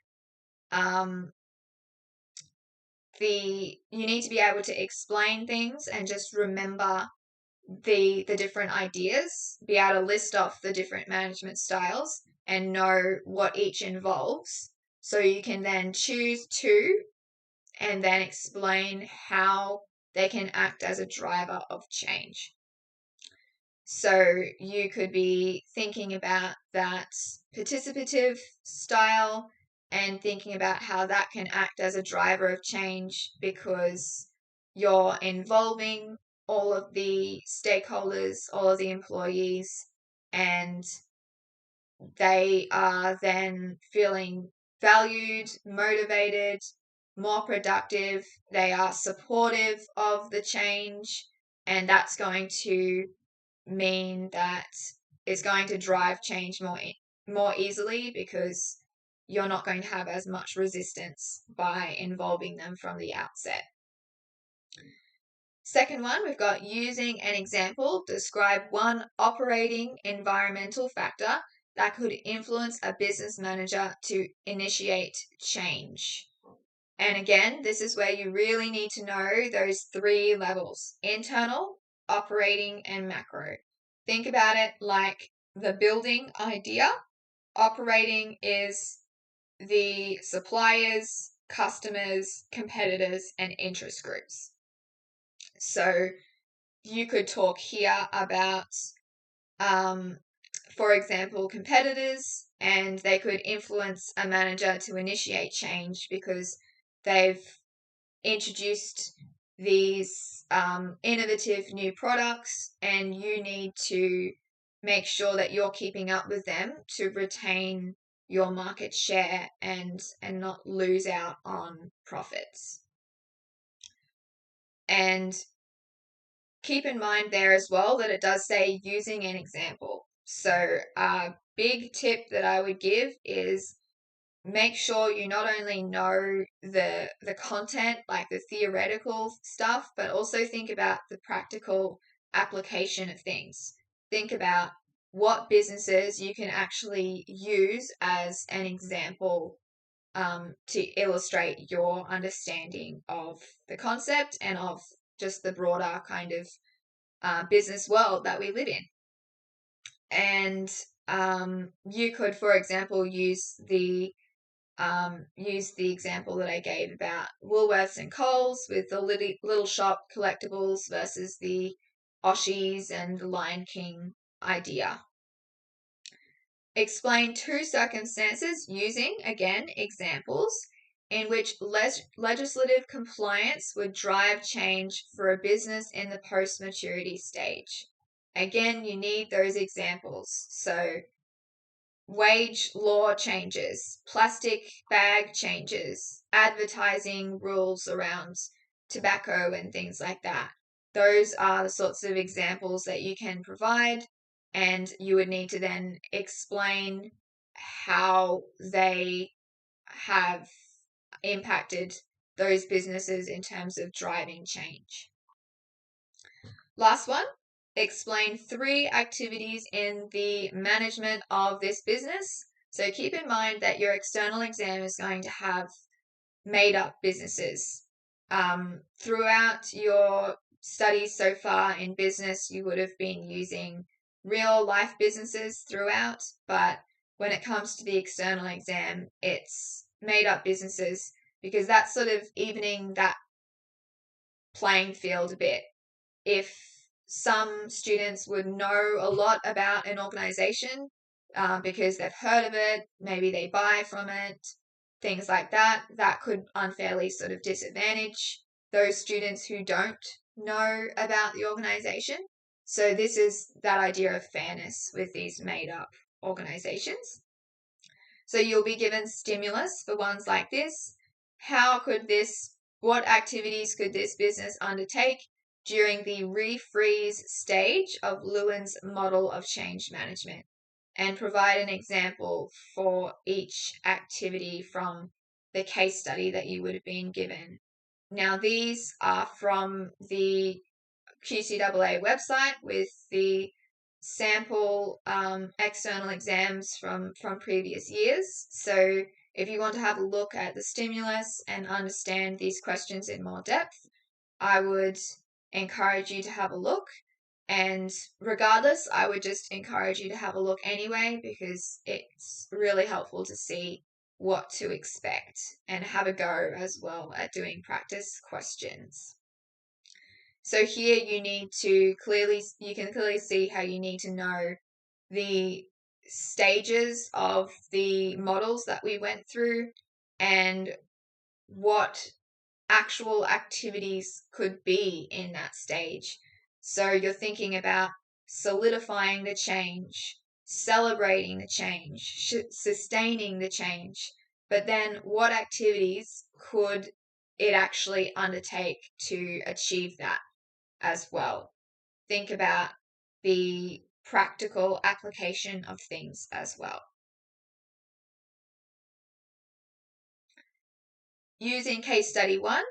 you need to be able to explain things and just remember the different ideas, be able to list off the different management styles and know what each involves. So you can then choose 2 and then explain how they can act as a driver of change. So you could be thinking about that participative style and thinking about how that can act as a driver of change because you're involving all of the stakeholders, all of the employees, and they are then feeling valued, motivated, more productive. They are supportive of the change, and that's going to mean that it's going to drive change more easily because you're not going to have as much resistance by involving them from the outset. Second one, we've got using an example. Describe one operating environmental factor that could influence a business manager to initiate change. And again, this is where you really need to know those 3 levels: internal, operating, and macro. Think about it like the building idea. Operating is the suppliers, customers, competitors, and interest groups. So you could talk here about, for example, competitors, and they could influence a manager to initiate change because they've introduced these innovative new products, and you need to make sure that you're keeping up with them to retain your market share and not lose out on profits. And keep in mind there as well that it does say using an example. So a big tip that I would give is make sure you not only know the content, like the theoretical stuff, but also think about the practical application of things. Think about what businesses you can actually use as an example to illustrate your understanding of the concept and of just the broader kind of business world that we live in. And you could, for example, use the example that I gave about Woolworths and Coles with the little shop collectibles versus the Oshies and the Lion King idea. Explain 2 circumstances using, again, examples in which legislative compliance would drive change for a business in the post-maturity stage. Again, you need those examples. So wage law changes, plastic bag changes, advertising rules around tobacco and things like that. Those are the sorts of examples that you can provide, and you would need to then explain how they have impacted those businesses in terms of driving change. Last one, explain 3 activities in the management of this business. So keep in mind that your external exam is going to have made up businesses. Throughout your studies so far in business, you would have been using real life businesses throughout, but when it comes to the external exam, it's made up businesses because that's sort of evening that playing field a bit. If some students would know a lot about an organization because they've heard of it, maybe they buy from it, things like that, that could unfairly sort of disadvantage those students who don't know about the organization. So this is that idea of fairness with these made up organizations. So you'll be given stimulus for ones like this. How could this what activities could this business undertake during the refreeze stage of Lewin's model of change management, and provide an example for each activity from the case study that you would have been given. Now, these are from the QCEE website with the sample external exams from previous years. So if you want to have a look at the stimulus and understand these questions in more depth, I would encourage you to have a look. And regardless, I would just encourage you to have a look anyway, because it's really helpful to see what to expect and have a go as well at doing practice questions. So here you can clearly see how you need to know the stages of the models that we went through and what actual activities could be in that stage. So you're thinking about solidifying the change, celebrating the change, sustaining the change, but then what activities could it actually undertake to achieve that as well? Think about the practical application of things as well. Using case study 1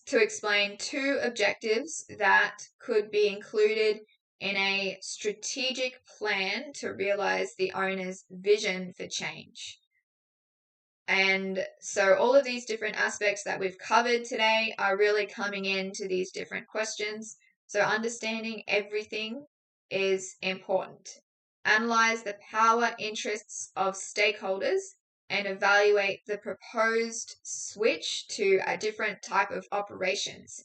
to explain 2 objectives that could be included in a strategic plan to realize the owner's vision for change. And so all of these different aspects that we've covered today are really coming into these different questions. So understanding everything is important. Analyze the power interests of stakeholders and evaluate the proposed switch to a different type of operations.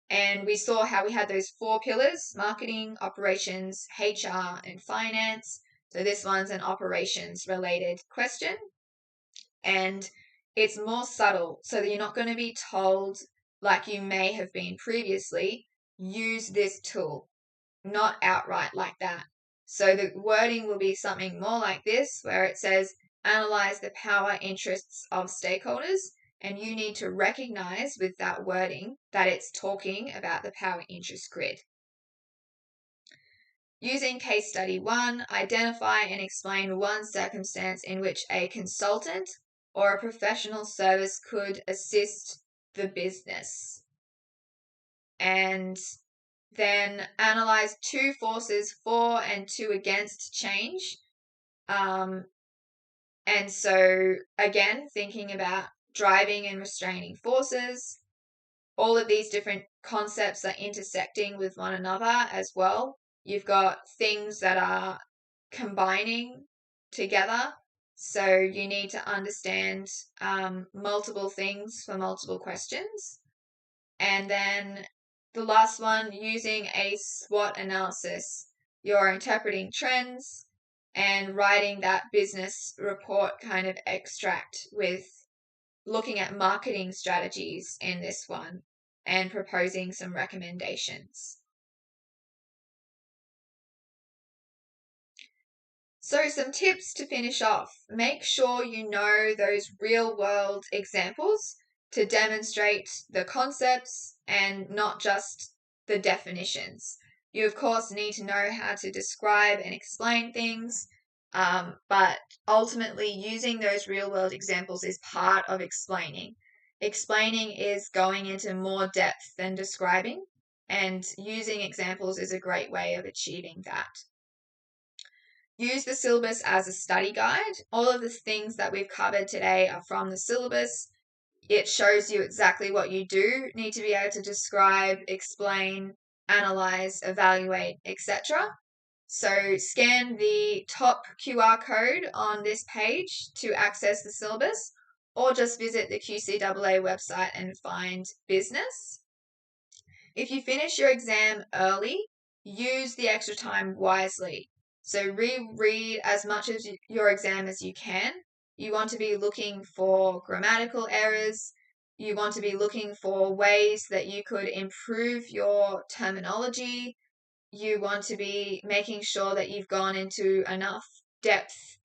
And we saw how we had those 4 pillars: marketing, operations, HR, and finance. So this one's an operations related question. And it's more subtle, so that you're not going to be told, like you may have been previously, use this tool. Not outright like that. So the wording will be something more like this, where it says, analyze the power interests of stakeholders, and you need to recognize with that wording that it's talking about the power interest grid. Using case study 1, identify and explain one circumstance in which a consultant or a professional service could assist the business. And then analyze 2 forces for and 2 against change. And so again, thinking about driving and restraining forces, all of these different concepts are intersecting with one another as well. You've got things that are combining together. So you need to understand multiple things for multiple questions. And then the last one, using a SWOT analysis. You're interpreting trends and writing that business report kind of extract with looking at marketing strategies in this one and proposing some recommendations. So some tips to finish off. Make sure you know those real world examples to demonstrate the concepts and not just the definitions. You, of course, need to know how to describe and explain things, but ultimately using those real world examples is part of explaining. Explaining is going into more depth than describing, and using examples is a great way of achieving that. Use the syllabus as a study guide. All of the things that we've covered today are from the syllabus. It shows you exactly what you do need to be able to describe, explain, analyze, evaluate, etc. So scan the top QR code on this page to access the syllabus, or just visit the QCEE website and find business. If you finish your exam early, use the extra time wisely. So reread as much of your exam as you can. You want to be looking for grammatical errors. You want to be looking for ways that you could improve your terminology. You want to be making sure that you've gone into enough depth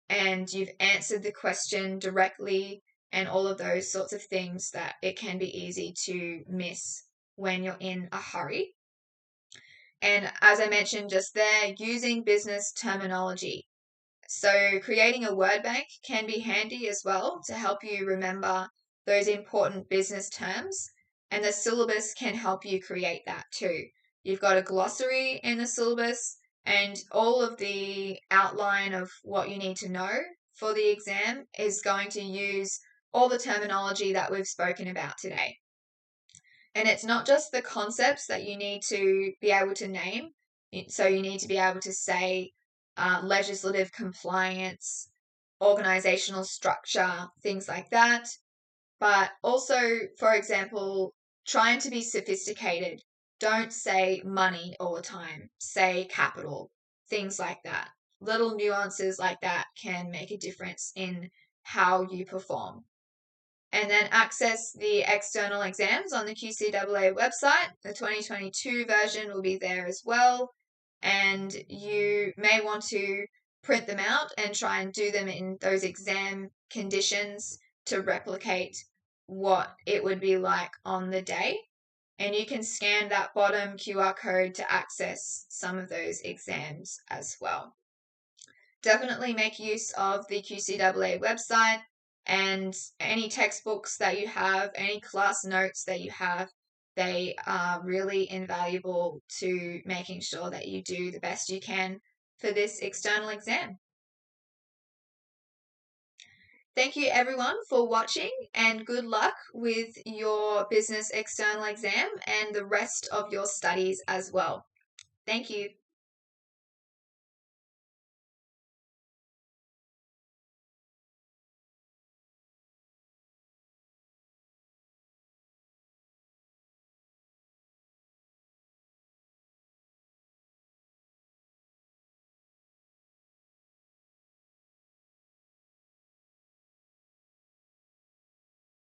and you've answered the question directly and all of those sorts of things that it can be easy to miss when you're in a hurry. And as I mentioned just there, using business terminology. So creating a word bank can be handy as well to help you remember those important business terms, and the syllabus can help you create that too. You've got a glossary in the syllabus and all of the outline of what you need to know for the exam is going to use all the terminology that we've spoken about today. And it's not just the concepts that you need to be able to name. So you need to be able to say legislative compliance, organizational structure, things like that. But also, for example, trying to be sophisticated. Don't say money all the time. Say capital, things like that. Little nuances like that can make a difference in how you perform. And then access the external exams on the QCEE website. The 2022 version will be there as well. And you may want to print them out and try and do them in those exam conditions to replicate what it would be like on the day. And you can scan that bottom QR code to access some of those exams as well. Definitely make use of the QCEE website, and any textbooks that you have, any class notes that you have, they are really invaluable to making sure that you do the best you can for this external exam. Thank you everyone for watching, and good luck with your business external exam and the rest of your studies as well. Thank you.